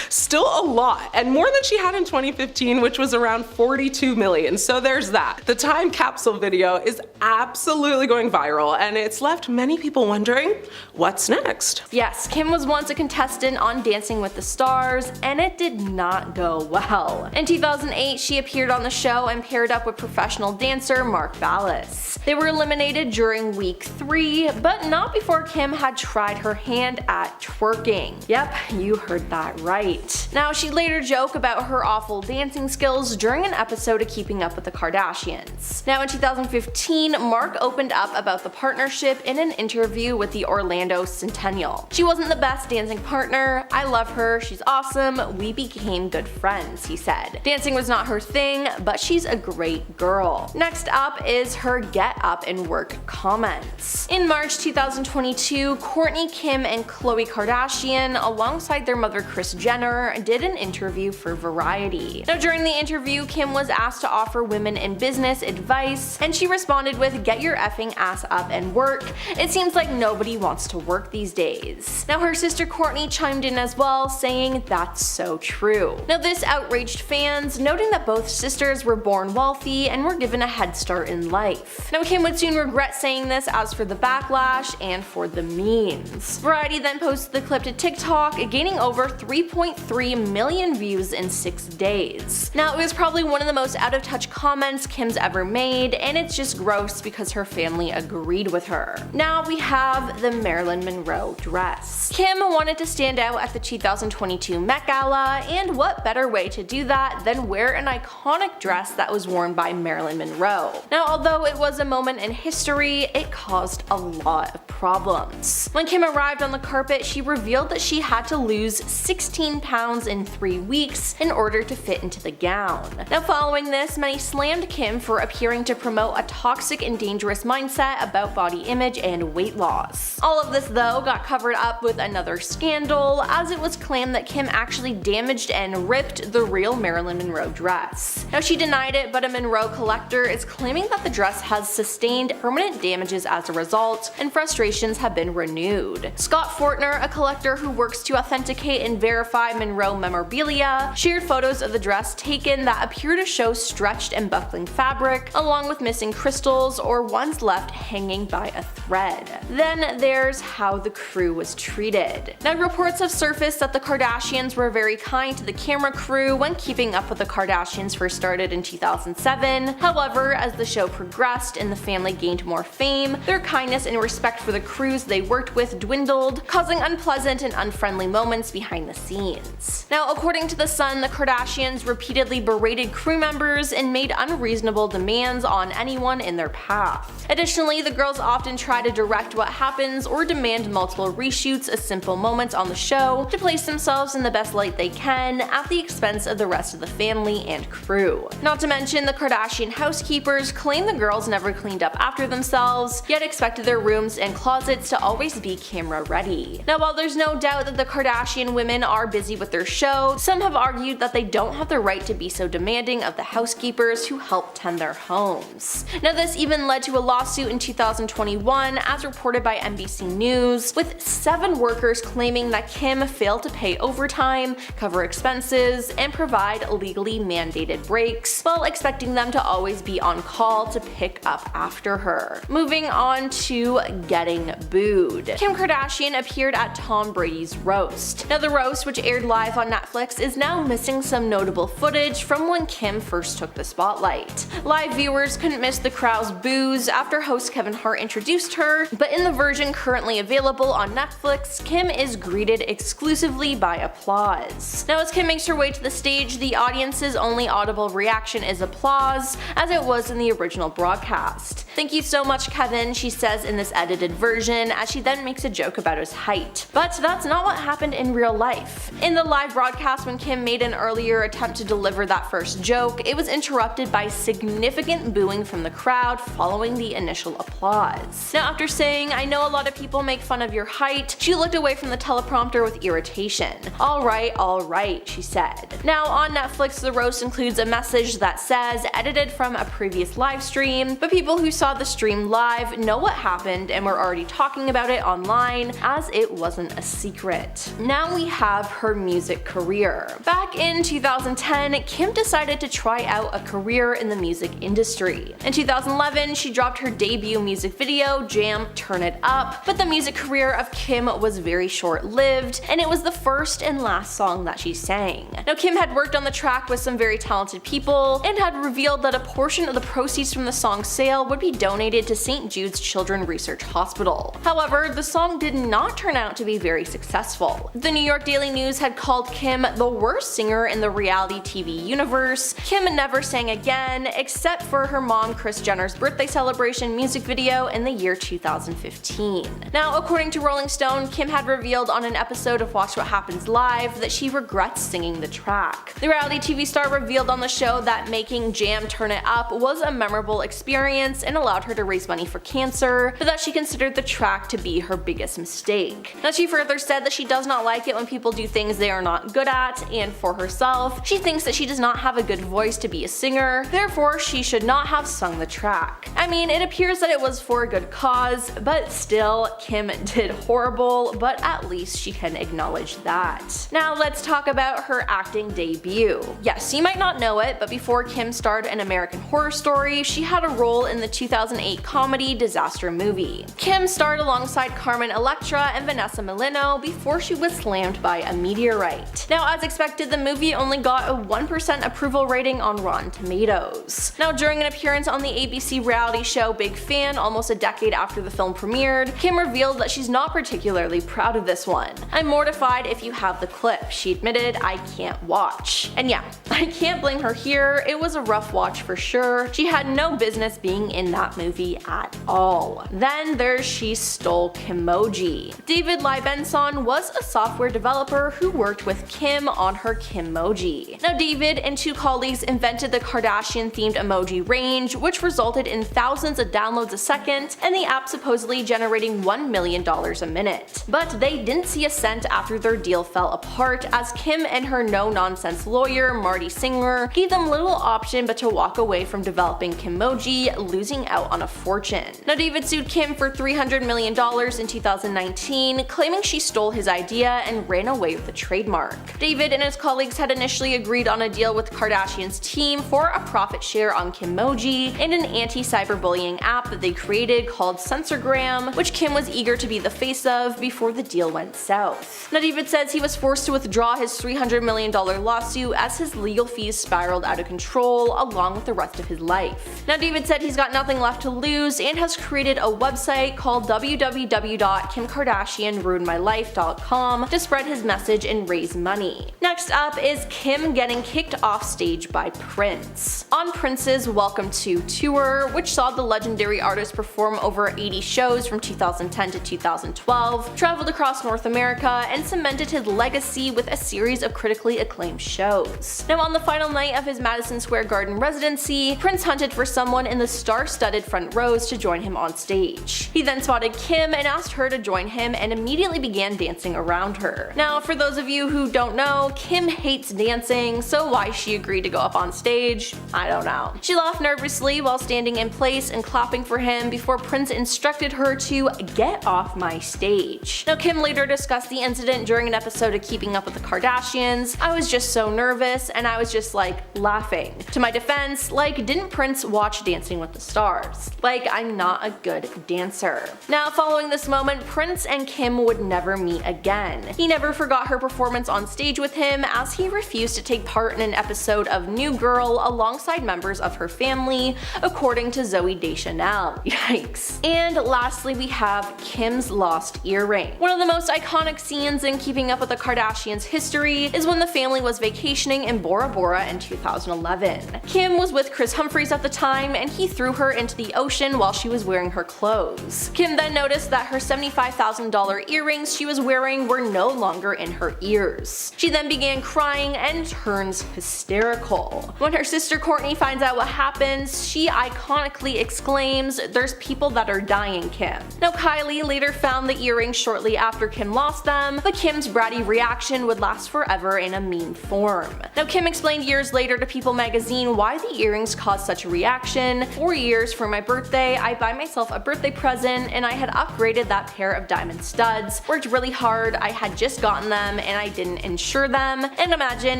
still a lot, and more than she had in 2015, which was around 42 million. So there's that. The time capsule video is absolutely going viral, and it's left many people wondering, what's next? Yes, Kim was once a contestant on Dancing with the Stars, and it did not go well. In 2008, she appeared on the show and paired up with professional dancer Mark Ballas. They were eliminated during week 3, but not before Kim had tried her hand at twerking. Yep, you heard that right. Now, she later joked about her awful dancing skills during an episode of Keeping Up with the Kardashians. Now, in 2015, 2015, Mark opened up about the partnership in an interview with the Orlando Centennial. "She wasn't the best dancing partner. I love her, she's awesome, we became good friends," he said. Dancing was not her thing, but she's a great girl. Next up is her get up and work comments. In March 2022, Kourtney, Kim, and Khloe Kardashian, alongside their mother Kris Jenner, did an interview for Variety. Now during the interview, Kim was asked to offer women in business advice, and she responded with, "Get your effing ass up and work. It seems like nobody wants to work these days." Now her sister Kourtney chimed in as well, saying, "That's so true." Now this outraged fans, noting that both sisters were born wealthy and were given a head start in life. Now Kim would soon regret saying this as for the backlash and for the memes. Variety then posted the clip to TikTok, gaining over 3.3 million views in 6 days. Now it was probably one of the most out of touch comments Kim's ever made, and it's just gross because her family agreed with her. Now we have the Marilyn Monroe dress. Kim wanted to stand out at the 2022 Met Gala, and what better way to do that than wear an iconic dress that was worn by Marilyn Monroe. Now although it was a moment in history, it caused a lot of problems. When Kim arrived on the carpet, she revealed that she had to lose 16 pounds in 3 weeks in order to fit into the gown. Now following this, many slammed Kim for appearing to promote a toxic and dangerous mindset about body image and weight loss. All of this though got covered up with another scandal, as it was claimed that Kim actually damaged and ripped the real Marilyn Monroe dress. Now she denied it, but a Monroe collector is claiming that the dress has sustained permanent damages as a result, and frustrations have been renewed. Scott Fortner, a collector who works to authenticate and verify Monroe memorabilia, shared photos of the dress taken that appear to show stretched and buckling fabric, along with missing crystals or ones left hanging by a thread. Then there's how the crew was treated. Now reports have surfaced that the Kardashians were very kind to the camera crew when Keeping Up with the Kardashians first started in 2007. However, as the show progressed and the family gained more fame, their kindness and respect for the crews they worked with dwindled, causing unpleasant and unfriendly moments behind the scenes. Now according to The Sun, the Kardashians repeatedly berated crew members and made unreasonable demands on anyone in their path. Additionally, the girls often try to direct what happens or demand multiple reshoots of simple moments on the show to place themselves in the best light they can at the expense of the rest of the family and crew. Not to mention, the Kardashian housekeepers claim the girls never cleaned up after themselves, yet expected their rooms and closets to always be camera ready. Now while there's no doubt that the Kardashian women are busy with their show, some have argued that they don't have the right to be so demanding of the housekeepers who help tend their homes. Now this even led to a lawsuit in 2021, as reported by NBC News, with 7 workers claiming that Kim failed to pay overtime, cover expenses, and provide legally mandated breaks, while expecting them to always be on call to pick up after her. Moving on to getting booed. Kim Kardashian appeared at Tom Brady's roast. Now the roast, which aired live on Netflix, is now missing some notable footage from when Kim first took the spotlight. Live viewers couldn't miss the crowd's boos after host Kevin Hart introduced her, but in the version currently available on Netflix, Kim is greeted exclusively by applause. Now as Kim makes her way to the stage, the audience's only audible reaction is applause, as it was in the original broadcast. "Thank you so much, Kevin," she says in this edited version, as she then makes a joke about his height. But that's not what happened in real life. In the live broadcast, when Kim made an earlier attempt to deliver that first joke, it was interrupted by significant booing from the crowd following the initial applause. Now after saying, "I know a lot of people make fun of your height," she looked away from the teleprompter with irritation. All right, she said. Now on Netflix, the roast includes a message that says, edited from a previous live stream, but people who saw the stream live know what happened and were already talking about it online, as it wasn't a secret. Now we have her music career. Back in 2010, Kim decided to try out a career in the music industry. In 2011, she dropped her debut music video, Jam Turn It Up, but the music career of Kim was very short-lived, and it was the first and last song that she sang. Now Kim had worked on the track with some very talented people, and had revealed that a portion of the proceeds from the song's sale would be donated to St. Jude's Children's Research Hospital. However, the song did not turn out to be very successful. The New York Daily News had called Kim the worst singer in the reality TV universe. Kim never sang again, except for her mom Kris Jenner's birthday celebration music video in the year 2015. Now, according to Rolling Stone, Kim had revealed on an episode of Watch What Happens Live that she regrets singing the track. The reality TV star revealed on the show that making Jam Turn It Up was a memorable experience and allowed her to raise money for cancer, but that she considered the track to be her biggest mistake. Now, she further said that she does not like it when people do things they are not good at, and for herself, she thinks that she does not have a good voice to be a singer, therefore she should not have sung the track. I mean, it appears that it was for a good cause, but still, Kim did horrible, but at least she can acknowledge that. Now let's talk about her acting debut. Yes, you might not know it, but before Kim starred in American Horror Story, she had a role in the 2008 comedy Disaster Movie. Kim starred alongside Carmen Electra and Vanessa Milano before she was slammed by a meteorite. Now, as expected, the movie only got a 1% approval rating on Rotten Tomatoes. Now, during an appearance on the ABC reality show Big Fan almost a decade after the film premiered, Kim revealed that she's not particularly proud of this one. "I'm mortified if you have the clip," she admitted. "I can't watch." And yeah, I can't blame her here, it was a rough watch for sure. She had no business being in that movie at all. Then there's She Stole Kimoji. David Libenson was a software developer who worked with Kim on her Kimoji. Now, David and two colleagues invented the Kardashian themed emoji range, which resulted in thousands of downloads a second and the app supposedly generating $1 million a minute. But they didn't see a cent after their deal fell apart, as Kim and her no-nonsense lawyer Marty Singer gave them little option but to walk away from developing Kimoji, losing out on a fortune. Now, David sued Kim for $300 million in 2019, claiming she stole his idea and ran away with the trademark. David and his colleagues had initially agreed on a deal with Kardashian's team for a profit share on Kimoji and an anti-cyberbullying app that they created called Censorgram, which Kim was eager to be the face of before the deal went south. Now, David says he was forced to withdraw his $300 million lawsuit as his legal fees spiraled out of control along with the rest of his life. Now, David said he's got nothing left to lose and has created a website called www.kimkardashianruinedmylife.com to spread his message and raise money. Next up is Kim getting kicked off stage by Prince. On Prince's Welcome To tour, which saw the legendary artist perform over 80 shows from 2010 to 2012, traveled across North America, and cemented his legacy with a series of critically acclaimed shows. Now, on the final night of his Madison Square Garden residency, Prince hunted for someone in the star-studded front rows to join him on stage. He then spotted Kim and asked her to join him and immediately began dancing around her. Now, for those of you who don't know, Kim hates dancing, so why she agreed to go up on stage, I don't know. She laughed nervously while standing in place and clapping for him before Prince instructed her to get off my stage. Now, Kim later discussed the incident during an episode of Keeping Up with the Kardashians. "I was just so nervous and I was just like laughing. To my defense, like, didn't Prince watch Dancing with the Stars? Like, I'm not a good dancer." Now, following this moment, Prince and Kim would never meet again. He never forgot her performance on stage with him, as he refused to take part in an episode of New Girl alongside members of her family, according to Zooey Deschanel. Yikes. And lastly, we have Kim's lost earring. One of the most iconic scenes in Keeping Up with the Kardashians history is when the family was vacationing in Bora Bora in 2011. Kim was with Chris Humphries at the time, and he threw her into the ocean while she was wearing her clothes. Kim then noticed that her $75,000 earrings she was wearing were no longer in her ears. She then began crying and turns hysterical. When her sister Kourtney finds out what happens, she iconically exclaims, "There's people that are dying, Kim." Now, Kylie later found the earrings shortly after Kim lost them, but Kim's bratty reaction would last forever in a meme form. Now, Kim explained years later to People magazine why the earrings caused such a reaction. "For years, for my birthday, I buy myself a birthday present and I had upgraded that pair of diamond studs. Worked really hard, I had just gotten them and I didn't insure them. And imagine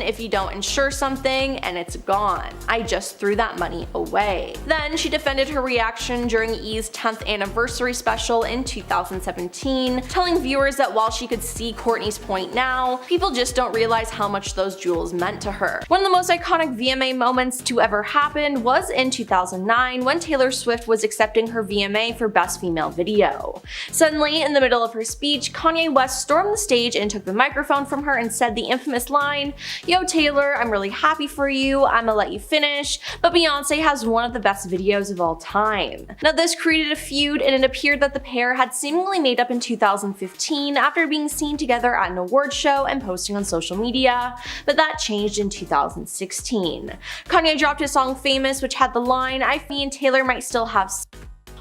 if you don't insure something and it's gone. I just threw that money away." Then she defended her reaction during E's 10th anniversary special in 2017, telling viewers that while she could see Kourtney's point now, people just don't realize how much those jewels meant to her. One of the most iconic VMA moments to ever happen was in 2009 when Taylor Taylor Swift was accepting her VMA for Best Female Video. Suddenly, in the middle of her speech, Kanye West stormed the stage and took the microphone from her and said the infamous line, "Yo Taylor, I'm really happy for you, I'ma let you finish, but Beyonce has one of the best videos of all time." Now this created a feud, and it appeared that the pair had seemingly made up in 2015 after being seen together at an award show and posting on social media, but that changed in 2016. Kanye dropped his song Famous, which had the line, "I me and Taylor might still have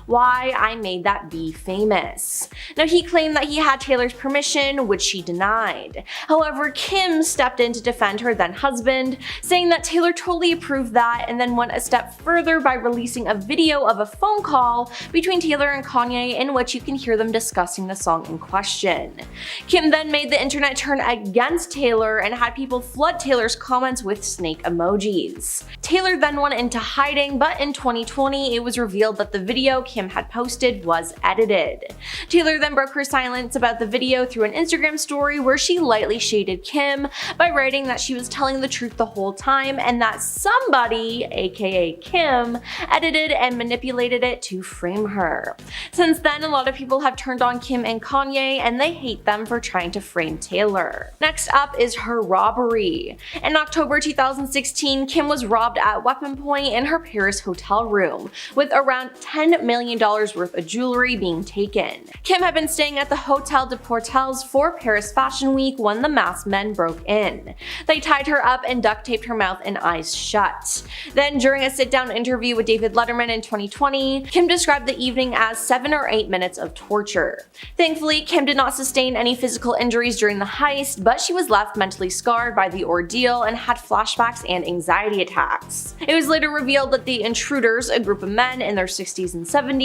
why I made that be famous." Now he claimed that he had Taylor's permission, which she denied. However, Kim stepped in to defend her then husband, saying that Taylor totally approved that, and then went a step further by releasing a video of a phone call between Taylor and Kanye in which you can hear them discussing the song in question. Kim then made the internet turn against Taylor and had people flood Taylor's comments with snake emojis. Taylor then went into hiding, but in 2020 it was revealed that the video Kim had posted was edited. Taylor then broke her silence about the video through an Instagram story where she lightly shaded Kim by writing that she was telling the truth the whole time and that somebody, aka Kim, edited and manipulated it to frame her. Since then, a lot of people have turned on Kim and Kanye, and they hate them for trying to frame Taylor. Next up is her robbery. In October 2016, Kim was robbed at weapon point in her Paris hotel room, with around $10 million worth of jewelry being taken. Kim had been staying at the Hotel de Portels for Paris Fashion Week when the masked men broke in. They tied her up and duct taped her mouth and eyes shut. Then, during a sit-down interview with David Letterman in 2020, Kim described the evening as 7 or 8 minutes of torture. Thankfully, Kim did not sustain any physical injuries during the heist, but she was left mentally scarred by the ordeal and had flashbacks and anxiety attacks. It was later revealed that the intruders, a group of men in their 60s and 70s,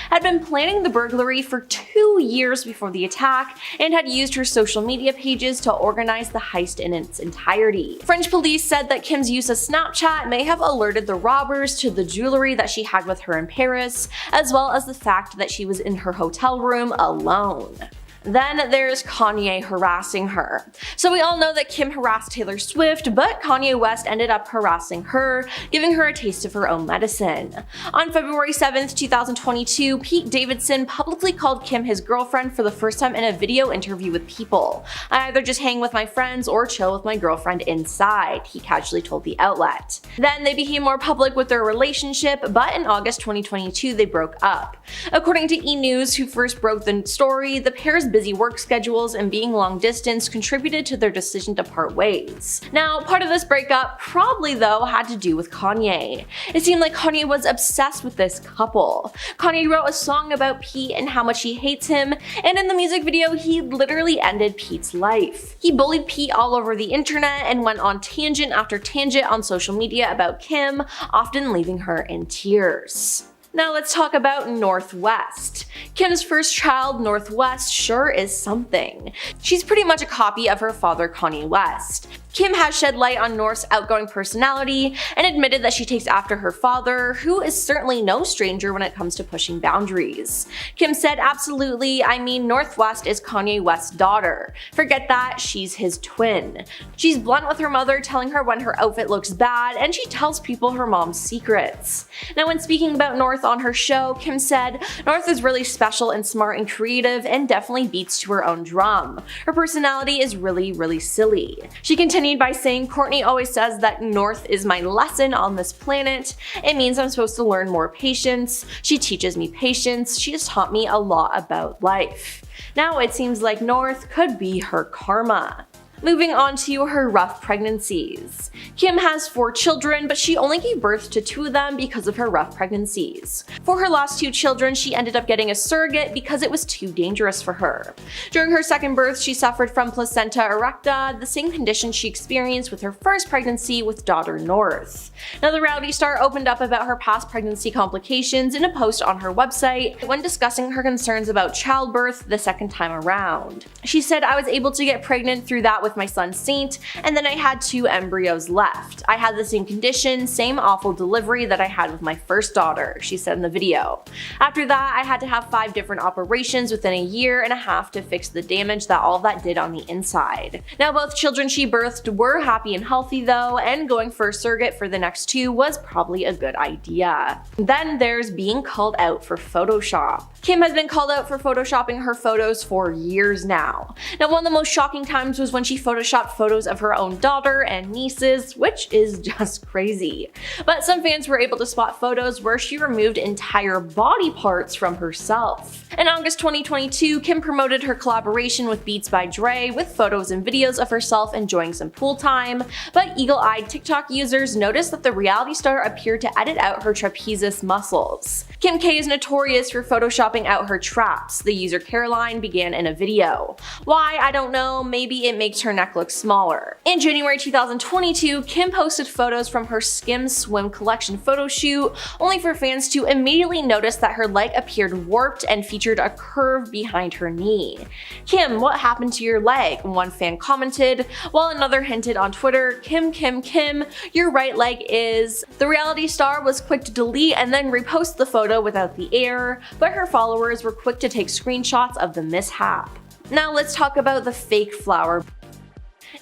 had been planning the burglary for 2 years before the attack and had used her social media pages to organize the heist in its entirety. French police said that Kim's use of Snapchat may have alerted the robbers to the jewelry that she had with her in Paris, as well as the fact that she was in her hotel room alone. Then there's Kanye harassing her. So we all know that Kim harassed Taylor Swift, but Kanye West ended up harassing her, giving her a taste of her own medicine. On February 7th, 2022, Pete Davidson publicly called Kim his girlfriend for the first time in a video interview with People. "I either just hang with my friends or chill with my girlfriend inside," he casually told the outlet. Then they became more public with their relationship, but in August 2022 they broke up. According to E! News, who first broke the story, the pair's busy work schedules and being long distance contributed to their decision to part ways. Now, part of this breakup probably though had to do with Kanye. It seemed like Kanye was obsessed with this couple. Kanye wrote a song about Pete and how much he hates him, and in the music video he literally ended Pete's life. He bullied Pete all over the internet and went on tangent after tangent on social media about Kim, often leaving her in tears. Now let's talk about Northwest. Kim's first child, Northwest, sure is something. She's pretty much a copy of her father, Kanye West. Kim has shed light on North's outgoing personality and admitted that she takes after her father, who is certainly no stranger when it comes to pushing boundaries. Kim said, "Absolutely, I mean Northwest is Kanye West's daughter. Forget that, she's his twin. She's blunt with her mother, telling her when her outfit looks bad, and she tells people her mom's secrets." Now when speaking about North on her show, Kim said, "North is really special and smart and creative and definitely beats to her own drum. Her personality is really silly." She continued by saying, "Courtney always says that North is my lesson on this planet. It means I'm supposed to learn more patience. She teaches me patience. She has taught me a lot about life." Now it seems like North could be her karma. Moving on to her rough pregnancies. Kim has 4 children, but she only gave birth to 2 of them because of her rough pregnancies. For her last 2 children, she ended up getting a surrogate because it was too dangerous for her. During her second birth, she suffered from placenta erecta, the same condition she experienced with her first pregnancy with daughter North. Now the reality star opened up about her past pregnancy complications in a post on her website when discussing her concerns about childbirth the second time around. She said, "I was able to get pregnant through that with with my son Saint, and then I had 2 embryos left. I had the same condition, same awful delivery that I had with my first daughter, she said in the video. After that, I had to have 5 different operations within a year and a half to fix the damage that all that did on the inside. Now, both children she birthed were happy and healthy though, and going for a surrogate for the next 2 was probably a good idea. Then there's being called out for Photoshop. Kim has been called out for photoshopping her photos for years now. Now, one of the most shocking times was when she photoshopped photos of her own daughter and nieces, which is just crazy. But some fans were able to spot photos where she removed entire body parts from herself. In August 2022, Kim promoted her collaboration with Beats by Dre with photos and videos of herself enjoying some pool time, but eagle-eyed TikTok users noticed that the reality star appeared to edit out her trapezius muscles. Kim K is notorious for photoshopping out her traps, the user Caroline began in a video. Why? I don't know, maybe it makes her neck look smaller. In January 2022, Kim posted photos from her Skims swim collection photo shoot, only for fans to immediately notice that her leg appeared warped and featured a curve behind her knee. "Kim, what happened to your leg?" one fan commented, while another hinted on Twitter, Kim, your right leg is." The reality star was quick to delete and then repost the photo without the error, but her followers were quick to take screenshots of the mishap. Now let's talk about the fake flower.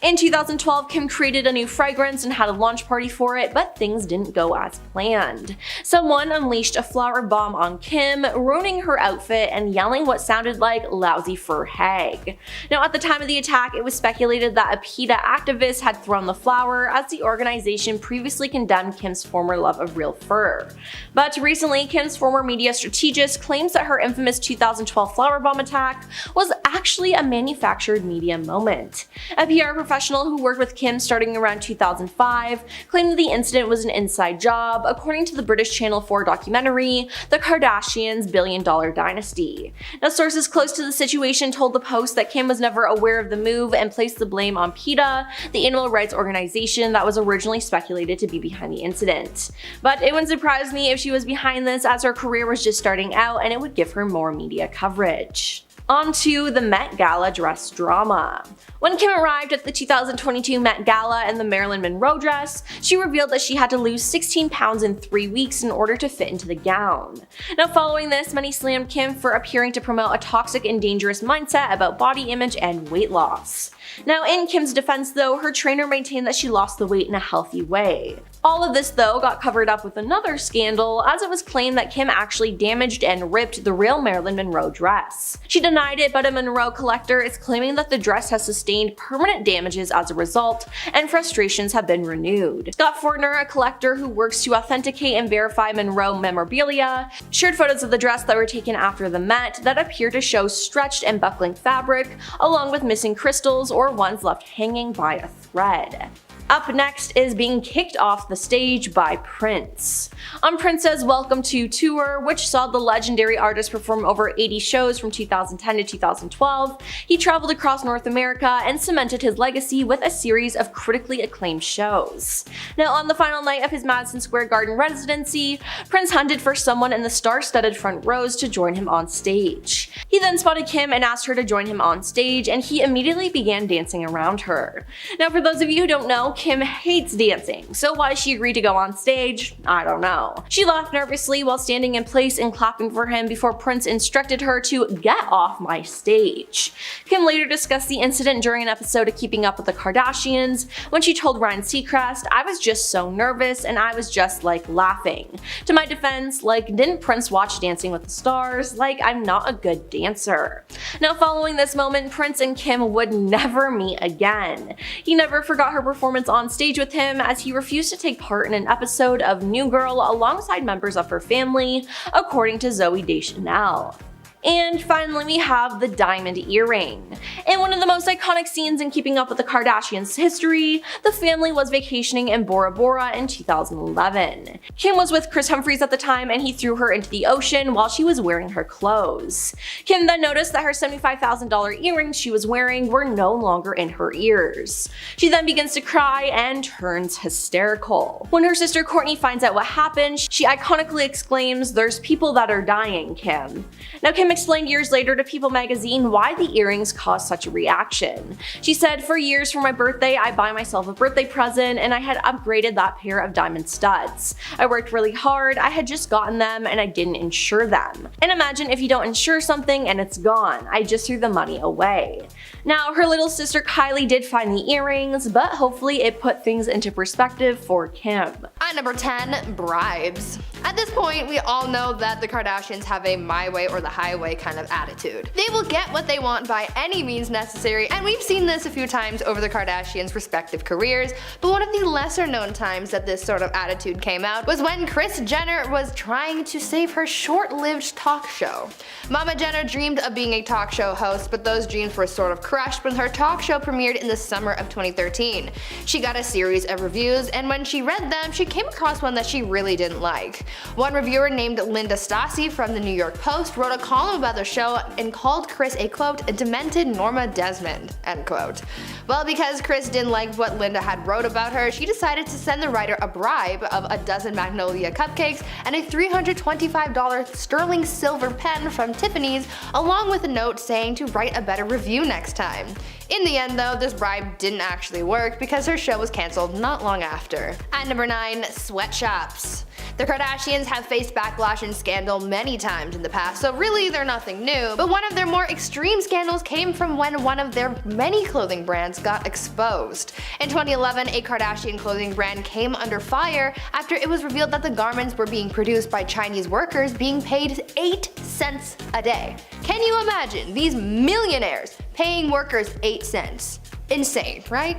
In 2012, Kim created a new fragrance and had a launch party for it, but things didn't go as planned. Someone unleashed a flower bomb on Kim, ruining her outfit and yelling what sounded like "lousy fur hag." Now, at the time of the attack, it was speculated that a PETA activist had thrown the flower, as the organization previously condemned Kim's former love of real fur. But recently, Kim's former media strategist claims that her infamous 2012 flower bomb attack was actually a manufactured media moment. A PR professional who worked with Kim starting around 2005 claimed that the incident was an inside job, according to the British Channel 4 documentary, The Kardashians' Billion-Dollar Dynasty. Now, sources close to the situation told the Post that Kim was never aware of the move and placed the blame on PETA, the animal rights organization that was originally speculated to be behind the incident. But it wouldn't surprise me if she was behind this, as her career was just starting out and it would give her more media coverage. On to the Met Gala dress drama. When Kim arrived at the 2022 Met Gala in the Marilyn Monroe dress, she revealed that she had to lose 16 pounds in 3 weeks in order to fit into the gown. Now, following this, many slammed Kim for appearing to promote a toxic and dangerous mindset about body image and weight loss. Now, in Kim's defense though, her trainer maintained that she lost the weight in a healthy way. All of this though got covered up with another scandal, as it was claimed that Kim actually damaged and ripped the real Marilyn Monroe dress. She denied it, but a Monroe collector is claiming that the dress has sustained permanent damages as a result, and frustrations have been renewed. Scott Fortner, a collector who works to authenticate and verify Monroe memorabilia, shared photos of the dress that were taken after the Met that appear to show stretched and buckling fabric, along with missing crystals or ones left hanging by a thread. Up next is being kicked off the stage by Prince. On Prince's Welcome to Tour, which saw the legendary artist perform over 80 shows from 2010 to 2012, he traveled across North America and cemented his legacy with a series of critically acclaimed shows. Now, on the final night of his Madison Square Garden residency, Prince hunted for someone in the star-studded front rows to join him on stage. He then spotted Kim and asked her to join him on stage, and he immediately began dancing around her. Now, for those of you who don't know, Kim hates dancing, so why she agreed to go on stage, I don't know. She laughed nervously while standing in place and clapping for him before Prince instructed her to get off my stage. Kim later discussed the incident during an episode of Keeping Up with the Kardashians, when she told Ryan Seacrest, "I was just so nervous and I was just like laughing. To my defense, like, didn't Prince watch Dancing with the Stars? Like, I'm not a good dancer." Now, following this moment, Prince and Kim would never meet again. He never forgot her performance on stage with him, as he refused to take part in an episode of New Girl alongside members of her family, according to Zooey Deschanel. And finally, we have the diamond earring. In one of the most iconic scenes in Keeping Up with the Kardashians history, the family was vacationing in Bora Bora in 2011. Kim was with Chris Humphries at the time, and he threw her into the ocean while she was wearing her clothes. Kim then noticed that her $75,000 earrings she was wearing were no longer in her ears. She then begins to cry and turns hysterical. When her sister Courtney finds out what happened, she iconically exclaims, "There's people that are dying, Kim." Now, Kim Kim explained years later to People magazine why the earrings caused such a reaction. She said, "For years for my birthday, I buy myself a birthday present and I had upgraded that pair of diamond studs. I worked really hard, I had just gotten them and I didn't insure them. And imagine if you don't insure something and it's gone. I just threw the money away." Now, her little sister Kylie did find the earrings, but hopefully it put things into perspective for Kim. At number 10, bribes. At this point, we all know that the Kardashians have a my way or the highway kind of attitude. They will get what they want by any means necessary, and we've seen this a few times over the Kardashians' respective careers, but one of the lesser known times that this sort of attitude came out was when Kris Jenner was trying to save her short-lived talk show. Mama Jenner dreamed of being a talk show host, but those dreams were sort of crushed when her talk show premiered in the summer of 2013. She got a series of reviews, and when she read them, she came across one that she really didn't like. One reviewer named Linda Stassi from the New York Post wrote a column about the show and called Kris a quote, "a demented Norma Desmond," end quote. Well, because Kris didn't like what Linda had wrote about her, she decided to send the writer a bribe of a dozen Magnolia cupcakes and a $325 sterling silver pen from Tiffany's, along with a note saying to write a better review next time. In the end though, this bribe didn't actually work because her show was cancelled not long after. At number 9, sweatshops. The Kardashians have faced backlash and scandal many times in the past, so really they're nothing new, but one of their more extreme scandals came from when one of their many clothing brands got exposed. In 2011, a Kardashian clothing brand came under fire after it was revealed that the garments were being produced by Chinese workers being paid 8 cents a day. Can you imagine these millionaires paying workers 8 cents? Insane, right?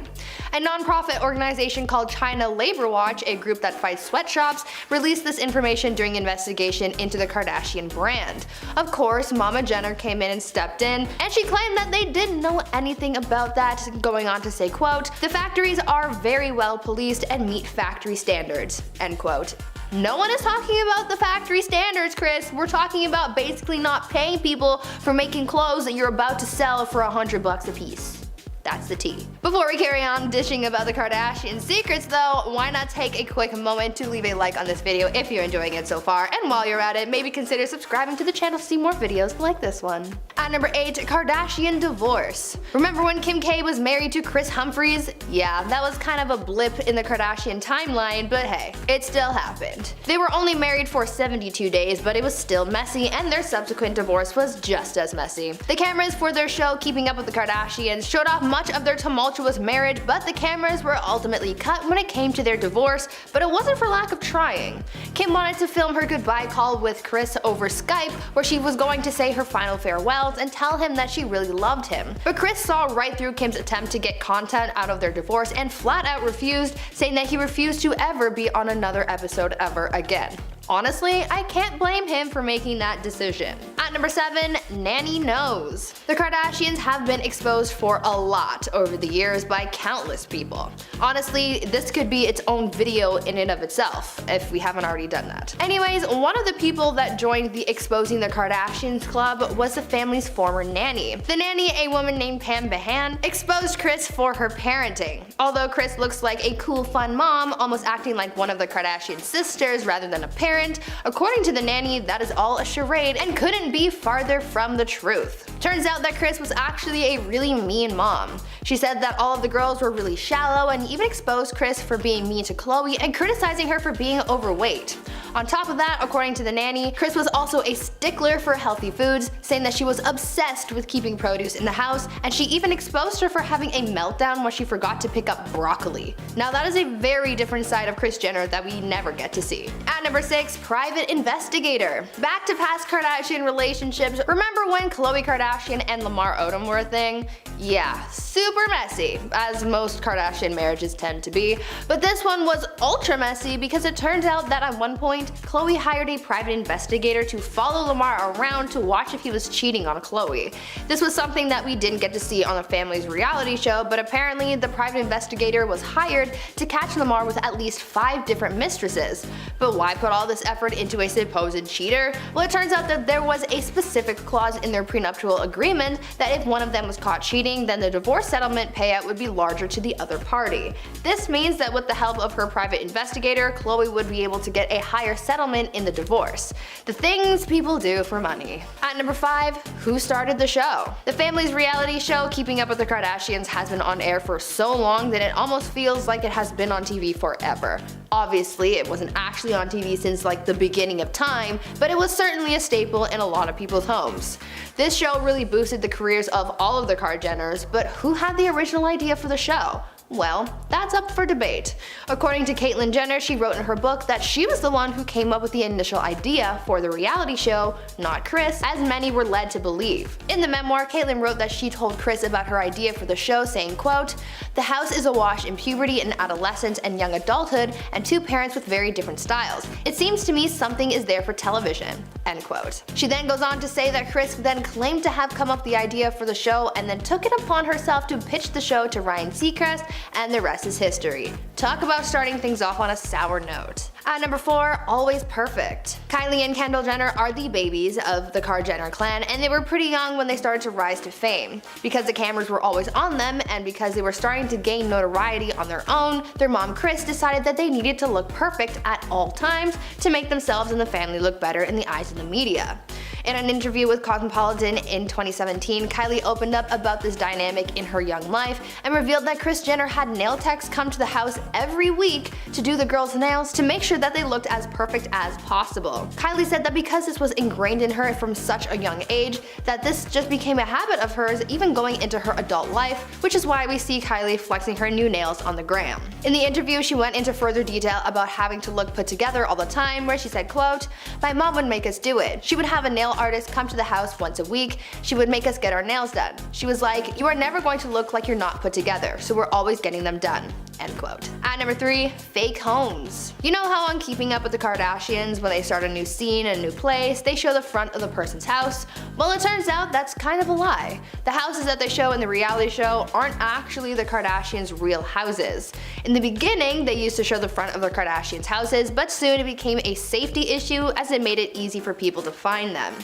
A non-profit organization called China Labor Watch, a group that fights sweatshops, released this information during investigation into the Kardashian brand. Of course, Mama Jenner came in and stepped in, and she claimed that they didn't know anything about that, going on to say, quote, "the factories are very well policed and meet factory standards," end quote. No one is talking about the factory standards, Kris. We're talking about basically not paying people for making clothes that you're about to sell for $100 a piece. That's the tea. Before we carry on dishing about the Kardashian secrets though, why not take a quick moment to leave a like on this video if you're enjoying it so far, and while you're at it, maybe consider subscribing to the channel to see more videos like this one. At number 8, Kardashian divorce. Remember when Kim K was married to Kris Humphries? Yeah, that was kind of a blip in the Kardashian timeline, but hey, it still happened. They were only married for 72 days, but it was still messy, and their subsequent divorce was just as messy. The cameras for their show Keeping Up with the Kardashians showed off much of their tumultuous marriage, but the cameras were ultimately cut when it came to their divorce, but it wasn't for lack of trying. Kim wanted to film her goodbye call with Kris over Skype, where she was going to say her final farewells and tell him that she really loved him. But Kris saw right through Kim's attempt to get content out of their divorce and flat out refused, saying that he refused to ever be on another episode ever again. Honestly, I can't blame him for making that decision. At number 7, Nanny knows. The Kardashians have been exposed for a lot over the years by countless people. Honestly, this could be its own video in and of itself, if we haven't already done that. Anyways, one of the people that joined the Exposing the Kardashians club was the family's former nanny. The nanny, a woman named Pam Behan, exposed Kris for her parenting. Although Kris looks like a cool, fun mom, almost acting like one of the Kardashian sisters rather than a parent, according to the nanny, that is all a charade and couldn't be farther from the truth. Turns out that Kris was actually a really mean mom. She said that all of the girls were really shallow and even exposed Kris for being mean to Khloe and criticizing her for being overweight. On top of that, according to the nanny, Kris was also a stickler for healthy foods, saying that she was obsessed with keeping produce in the house, and she even exposed her for having a meltdown when she forgot to pick up broccoli. Now that is a very different side of Kris Jenner that we never get to see. At number 6, private investigator. Back to past Kardashian relationships, remember when Khloe Kardashian and Lamar Odom were a thing? Yeah, super messy, as most Kardashian marriages tend to be, but this one was ultra messy because it turns out that at one point, Khloe hired a private investigator to follow Lamar around to watch if he was cheating on Khloe. This was something that we didn't get to see on the family's reality show, but apparently the private investigator was hired to catch Lamar with at least 5 different mistresses. But why put all this effort into a supposed cheater? Well, it turns out that there was a specific clause in their prenuptial agreement that if one of them was caught cheating, then the divorce settlement payout would be larger to the other party. This means that with the help of her private investigator, Khloe would be able to get a higher higher settlement in the divorce. The things people do for money. At number 5, who started the show? The family's reality show Keeping Up with the Kardashians has been on air for so long that it almost feels like it has been on TV forever. Obviously, it wasn't actually on TV since like the beginning of time, but it was certainly a staple in a lot of people's homes. This show really boosted the careers of all of the Kardashians, but who had the original idea for the show? Well, that's up for debate. According to Caitlyn Jenner, she wrote in her book that she was the one who came up with the initial idea for the reality show, not Kris, as many were led to believe. In the memoir, Caitlyn wrote that she told Kris about her idea for the show, saying, quote, "The house is awash in puberty and adolescence and young adulthood, and two parents with very different styles. It seems to me something is there for television." End quote. She then goes on to say that Kris then claimed to have come up with the idea for the show and then took it upon herself to pitch the show to Ryan Seacrest, and the rest is history. Talk about starting things off on a sour note. At number 4, always perfect. Kylie and Kendall Jenner are the babies of the Kar Jenner clan, and they were pretty young when they started to rise to fame. Because the cameras were always on them, and because they were starting to gain notoriety on their own, their mom Kris decided that they needed to look perfect at all times to make themselves and the family look better in the eyes of the media. In an interview with Cosmopolitan in 2017, Kylie opened up about this dynamic in her young life and revealed that Kris Jenner had nail techs come to the house every week to do the girls' nails to make sure that they looked as perfect as possible. Kylie said that because this was ingrained in her from such a young age, that this just became a habit of hers even going into her adult life, which is why we see Kylie flexing her new nails on the gram. In the interview, she went into further detail about having to look put together all the time, where she said, quote, "My mom would make us do it. She would have a nail artist come to the house once a week. She would make us get our nails done. She was like, you are never going to look like you're not put together, so we're always getting them done." End quote. At number 3, fake homes. You know how on Keeping Up with the Kardashians, when they start a new scene in a new place, they show the front of the person's house? Well, it turns out that's kind of a lie. The houses that they show in the reality show aren't actually the Kardashians' real houses. In the beginning, they used to show the front of the Kardashians' houses, but soon it became a safety issue as it made it easy for people to find them.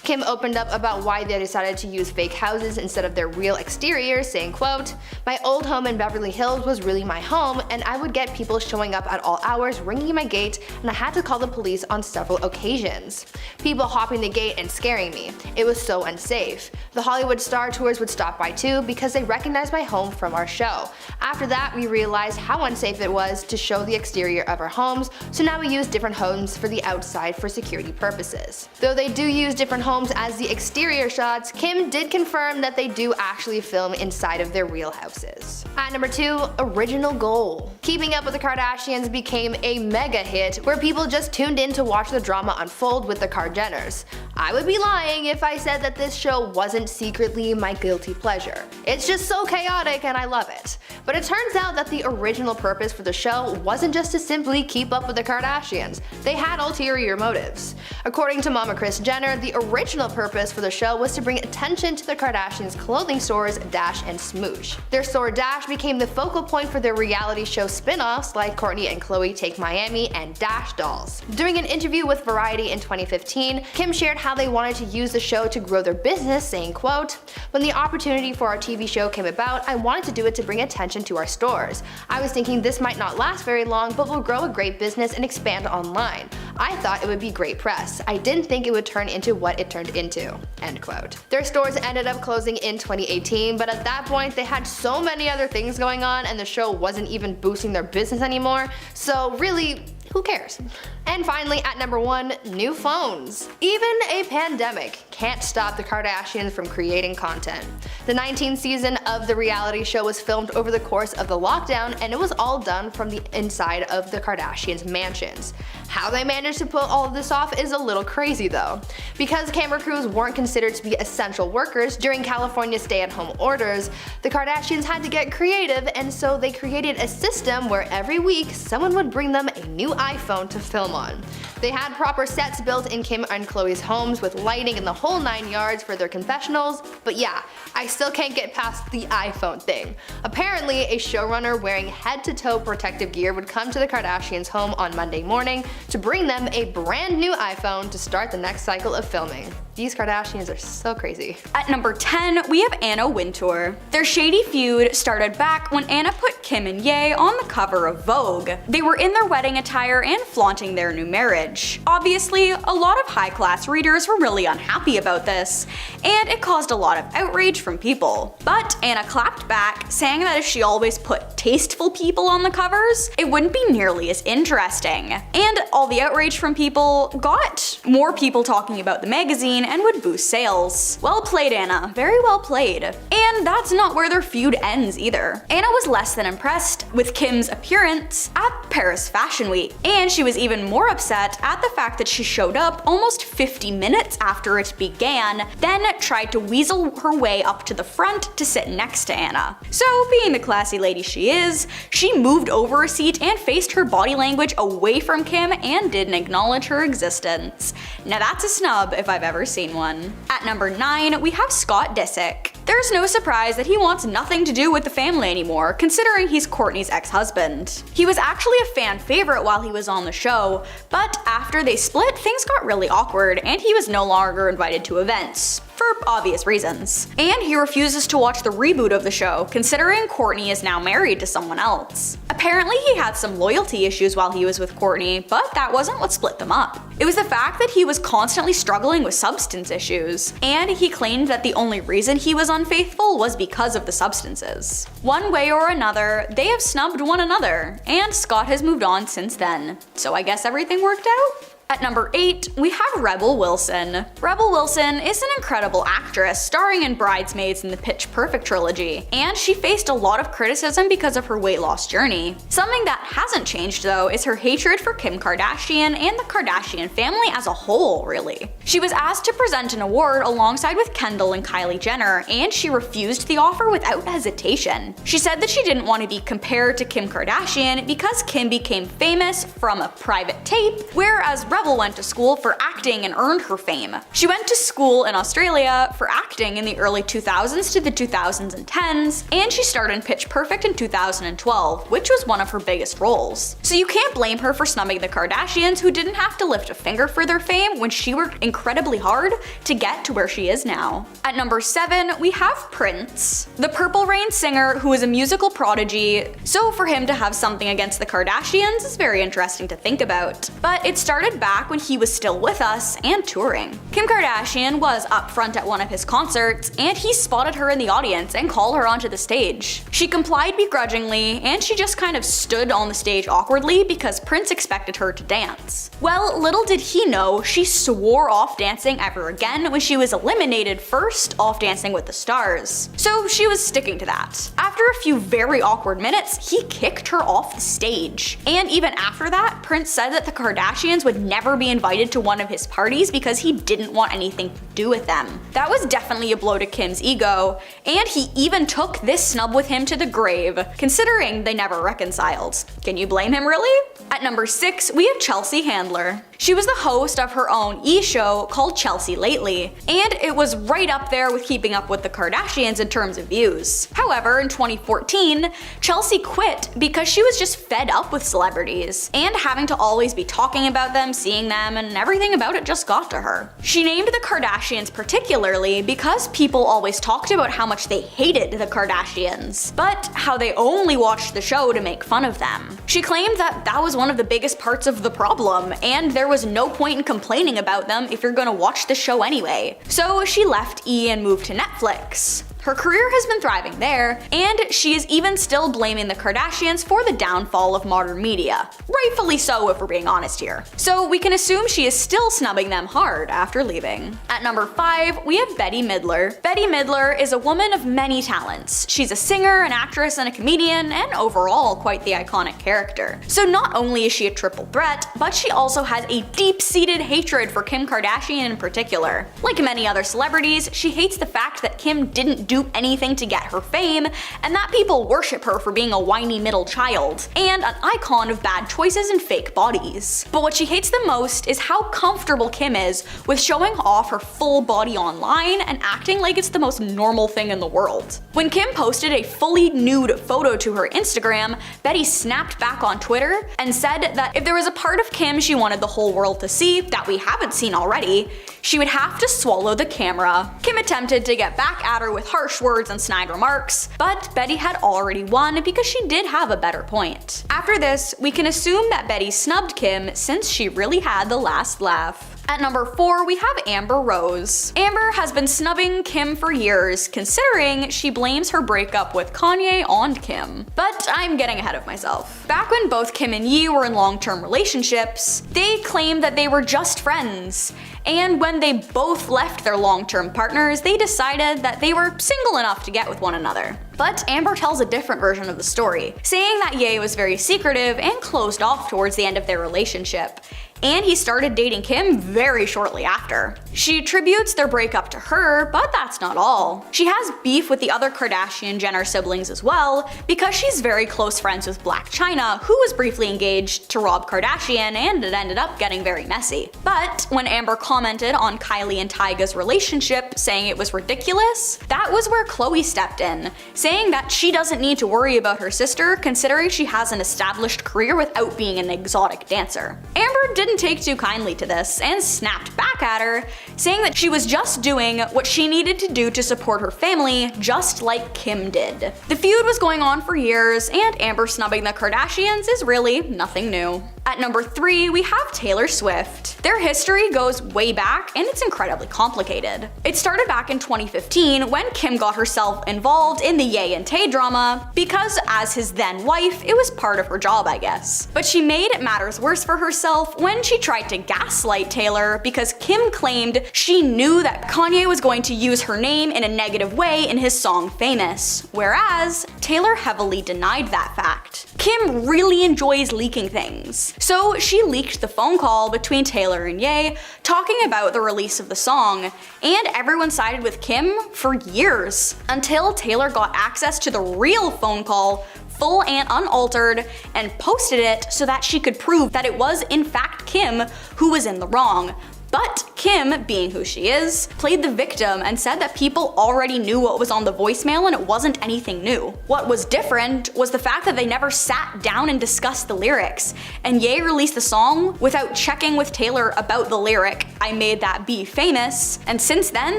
Kim opened up about why they decided to use fake houses instead of their real exteriors, saying, quote, "My old home in Beverly Hills was really my home, and I would get people showing up at all hours ringing my gate, and I had to call the police on several occasions. People hopping the gate and scaring me. It was so unsafe. The Hollywood Star Tours would stop by too because they recognized my home from our show. After that, we realized how unsafe it was to show the exterior of our homes, so now we use different homes for the outside for security purposes." Though they do use different homes as the exterior shots, Kim did confirm that they do actually film inside of their real houses. At number 2, original goal. Keeping Up with the Kardashians became a mega hit where people just tuned in to watch the drama unfold with the Kar Jenners. I would be lying if I said that this show wasn't secretly my guilty pleasure. It's just so chaotic and I love it. But it turns out that the original purpose for the show wasn't just to simply keep up with the Kardashians. They had ulterior motives. According to Mama Kris Jenner, the original purpose for the show was to bring attention to the Kardashians' clothing stores Dash and Smoosh. Their store Dash became the focal point for their reality show spin-offs like Kourtney and Khloe Take Miami and Dash Dolls. During an interview with Variety in 2015, Kim shared how they wanted to use the show to grow their business, saying, quote, "When the opportunity for our TV show came about, I wanted to do it to bring attention to our stores. I was thinking this might not last very long, but will grow a great business and expand online. I thought it would be great press. I didn't think it would turn into what it turned into." End quote. Their stores ended up closing in 2018, but at that point they had so many other things going on and the show wasn't even boosting their business anymore, so really, who cares? And finally, at number 1, new phones. Even a pandemic can't stop the Kardashians from creating content. The 19th season of the reality show was filmed over the course of the lockdown, and it was all done from the inside of the Kardashians' mansions. How they managed to pull all of this off is a little crazy though. Because camera crews weren't considered to be essential workers during California's stay-at-home orders, the Kardashians had to get creative, and so they created a system where every week someone would bring them a new iPhone to film on. They had proper sets built in Kim and Khloe's homes with lighting and the whole 9 yards for their confessionals, but yeah, I still can't get past the iPhone thing. Apparently, a showrunner wearing head-to-toe protective gear would come to the Kardashians' home on Monday morning to bring them a brand new iPhone to start the next cycle of filming. These Kardashians are so crazy. At number 10, we have Anna Wintour. Their shady feud started back when Anna put Kim and Ye on the cover of Vogue. They were in their wedding attire empire and flaunting their new marriage. Obviously, a lot of high-class readers were really unhappy about this, and it caused a lot of outrage from people. But Anna clapped back, saying that if she always put tasteful people on the covers, it wouldn't be nearly as interesting. And all the outrage from people got more people talking about the magazine and would boost sales. Well played, Anna. Very well played. And that's not where their feud ends either. Anna was less than impressed with Kim's appearance at Paris Fashion Week, and she was even more upset at the fact that she showed up almost 50 minutes after it began, then tried to weasel her way up to the front to sit next to Anna. So, being the classy lady she is, she moved over a seat and faced her body language away from Kim and didn't acknowledge her existence. Now that's a snub if I've ever seen one. At number 9, we have Scott Disick. There's no surprise that he wants nothing to do with the family anymore, considering he's Kourtney's ex-husband. He was actually a fan favorite while he was on the show, but after they split, things got really awkward and he was no longer invited to events, for obvious reasons. And he refuses to watch the reboot of the show, considering Kourtney is now married to someone else. Apparently he had some loyalty issues while he was with Kourtney, but that wasn't what split them up. It was the fact that he was constantly struggling with substance issues, and he claimed that the only reason he was unfaithful was because of the substances. One way or another, they have snubbed one another, and Scott has moved on since then. So I guess everything worked out? At number 8, we have Rebel Wilson. Rebel Wilson is an incredible actress starring in Bridesmaids and the Pitch Perfect trilogy, and she faced a lot of criticism because of her weight loss journey. Something that hasn't changed though is her hatred for Kim Kardashian and the Kardashian family as a whole, really. She was asked to present an award alongside with Kendall and Kylie Jenner, and she refused the offer without hesitation. She said that she didn't want to be compared to Kim Kardashian because Kim became famous from a private tape, whereas Rebel went to school for acting and earned her fame. She went to school in Australia for acting in the early 2000s to the 2010s, and she starred in Pitch Perfect in 2012, which was one of her biggest roles. So you can't blame her for snubbing the Kardashians, who didn't have to lift a finger for their fame when she worked incredibly hard to get to where she is now. At number 7, we have Prince, the Purple Rain singer who is a musical prodigy, so for him to have something against the Kardashians is very interesting to think about. But it started back when he was still with us and touring. Kim Kardashian was up front at one of his concerts, and he spotted her in the audience and called her onto the stage. She complied begrudgingly, and she just kind of stood on the stage awkwardly because Prince expected her to dance. Well, little did he know, she swore off dancing ever again when she was eliminated first off Dancing with the Stars. So she was sticking to that. After a few very awkward minutes, he kicked her off the stage. And even after that, Prince said that the Kardashians would never be invited to one of his parties because he didn't want anything to do with them. That was definitely a blow to Kim's ego, and he even took this snub with him to the grave, considering they never reconciled. Can you blame him really? At number 6, we have Chelsea Handler. She was the host of her own e-show called Chelsea Lately, and it was right up there with Keeping Up with the Kardashians in terms of views. However, in 2014, Chelsea quit because she was just fed up with celebrities, and having to always be talking about them, seeing them, and everything about it just got to her. She named the Kardashians particularly because people always talked about how much they hated the Kardashians, but how they only watched the show to make fun of them. She claimed that that was one of the biggest parts of the problem, and there was no point in complaining about them if you're gonna watch the show anyway. So she left E! And moved to Netflix. Her career has been thriving there, and she is even still blaming the Kardashians for the downfall of modern media. Rightfully so, if we're being honest here. So we can assume she is still snubbing them hard after leaving. At number 5, we have Bette Midler. Bette Midler is a woman of many talents. She's a singer, an actress, and a comedian, and overall quite the iconic character. So not only is she a triple threat, but she also has a deep-seated hatred for Kim Kardashian in particular. Like many other celebrities, she hates the fact that Kim didn't do anything to get her fame, and that people worship her for being a whiny middle child, and an icon of bad choices and fake bodies. But what she hates the most is how comfortable Kim is with showing off her full body online and acting like it's the most normal thing in the world. When Kim posted a fully nude photo to her Instagram, Bette snapped back on Twitter and said that if there was a part of Kim she wanted the whole world to see that we haven't seen already, she would have to swallow the camera. Kim attempted to get back at her with heart harsh words and snide remarks, but Betty had already won because she did have a better point. After this, we can assume that Betty snubbed Kim since she really had the last laugh. At number 4, we have Amber Rose. Amber has been snubbing Kim for years, considering she blames her breakup with Kanye on Kim. But I'm getting ahead of myself. Back when both Kim and Ye were in long-term relationships, they claimed that they were just friends. And when they both left their long-term partners, they decided that they were single enough to get with one another. But Amber tells a different version of the story, saying that Ye was very secretive and closed off towards the end of their relationship, and he started dating Kim very shortly after. She attributes their breakup to her, but that's not all. She has beef with the other Kardashian Jenner siblings as well, because she's very close friends with Blac Chyna, who was briefly engaged to Rob Kardashian, and it ended up getting very messy. But when Amber commented on Kylie and Tyga's relationship, saying it was ridiculous, that was where Khloe stepped in, saying that she doesn't need to worry about her sister, considering she has an established career without being an exotic dancer. Amber didn't take too kindly to this and snapped back at her, saying that she was just doing what she needed to do to support her family, just like Kim did. The feud was going on for years, and Amber snubbing the Kardashians is really nothing new. At number 3, we have Taylor Swift. Their history goes way back, and it's incredibly complicated. It started back in 2015 when Kim got herself involved in the Ye and Tay drama, because as his then wife, it was part of her job, I guess. But she made matters worse for herself when she tried to gaslight Taylor, because Kim claimed she knew that Kanye was going to use her name in a negative way in his song Famous, whereas Taylor heavily denied that fact. Kim really enjoys leaking things. So she leaked the phone call between Taylor and Ye talking about the release of the song, and everyone sided with Kim for years, until Taylor got access to the real phone call, full and unaltered, and posted it so that she could prove that it was in fact Kim who was in the wrong. But Kim, being who she is, played the victim and said that people already knew what was on the voicemail and it wasn't anything new. What was different was the fact that they never sat down and discussed the lyrics, and Ye released the song without checking with Taylor about the lyric, "I made that be famous," and since then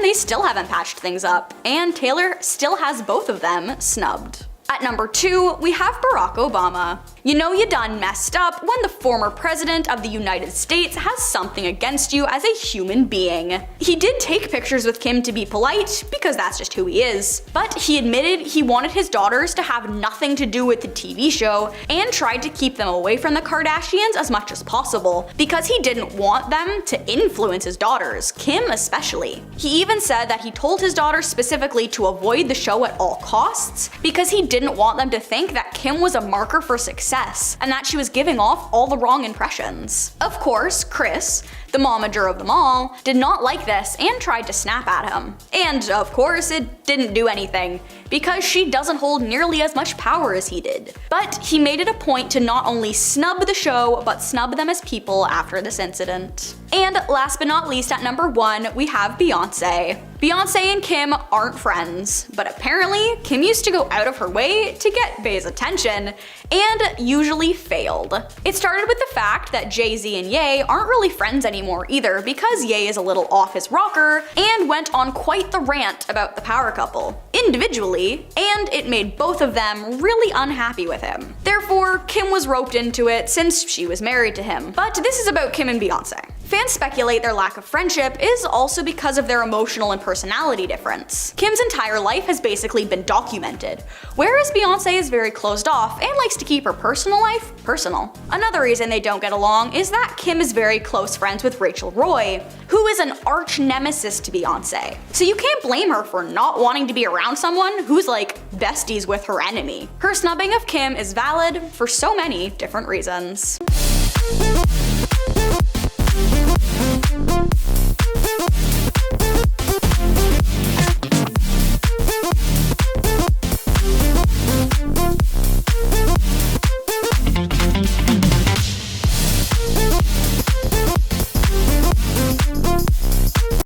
they still haven't patched things up, and Taylor still has both of them snubbed. At number 2, we have Barack Obama. You know you done messed up when the former president of the United States has something against you as a human being. He did take pictures with Kim to be polite, because that's just who he is, but he admitted he wanted his daughters to have nothing to do with the TV show, and tried to keep them away from the Kardashians as much as possible, because he didn't want them to influence his daughters, Kim especially. He even said that he told his daughters specifically to avoid the show at all costs, because he didn't want them to think that Kim was a marker for success, and that she was giving off all the wrong impressions. Of course, Kris, the momager of them all, did not like this and tried to snap at him. And of course, it didn't do anything, because she doesn't hold nearly as much power as he did. But he made it a point to not only snub the show, but snub them as people after this incident. And last but not least, at number 1, we have Beyonce. Beyonce and Kim aren't friends, but apparently Kim used to go out of her way to get Bey's attention, and usually failed. It started with the fact that Jay-Z and Ye aren't really friends anymore either, because Ye is a little off his rocker and went on quite the rant about the power couple, individually, and it made both of them really unhappy with him. Therefore, Kim was roped into it since she was married to him. But this is about Kim and Beyonce. Fans speculate their lack of friendship is also because of their emotional and personality difference. Kim's entire life has basically been documented, whereas Beyonce is very closed off and likes to keep her personal life personal. Another reason they don't get along is that Kim is very close friends with Rachel Roy, who is an arch nemesis to Beyonce. So you can't blame her for not wanting to be around someone who's like besties with her enemy. Her snubbing of Kim is valid for so many different reasons.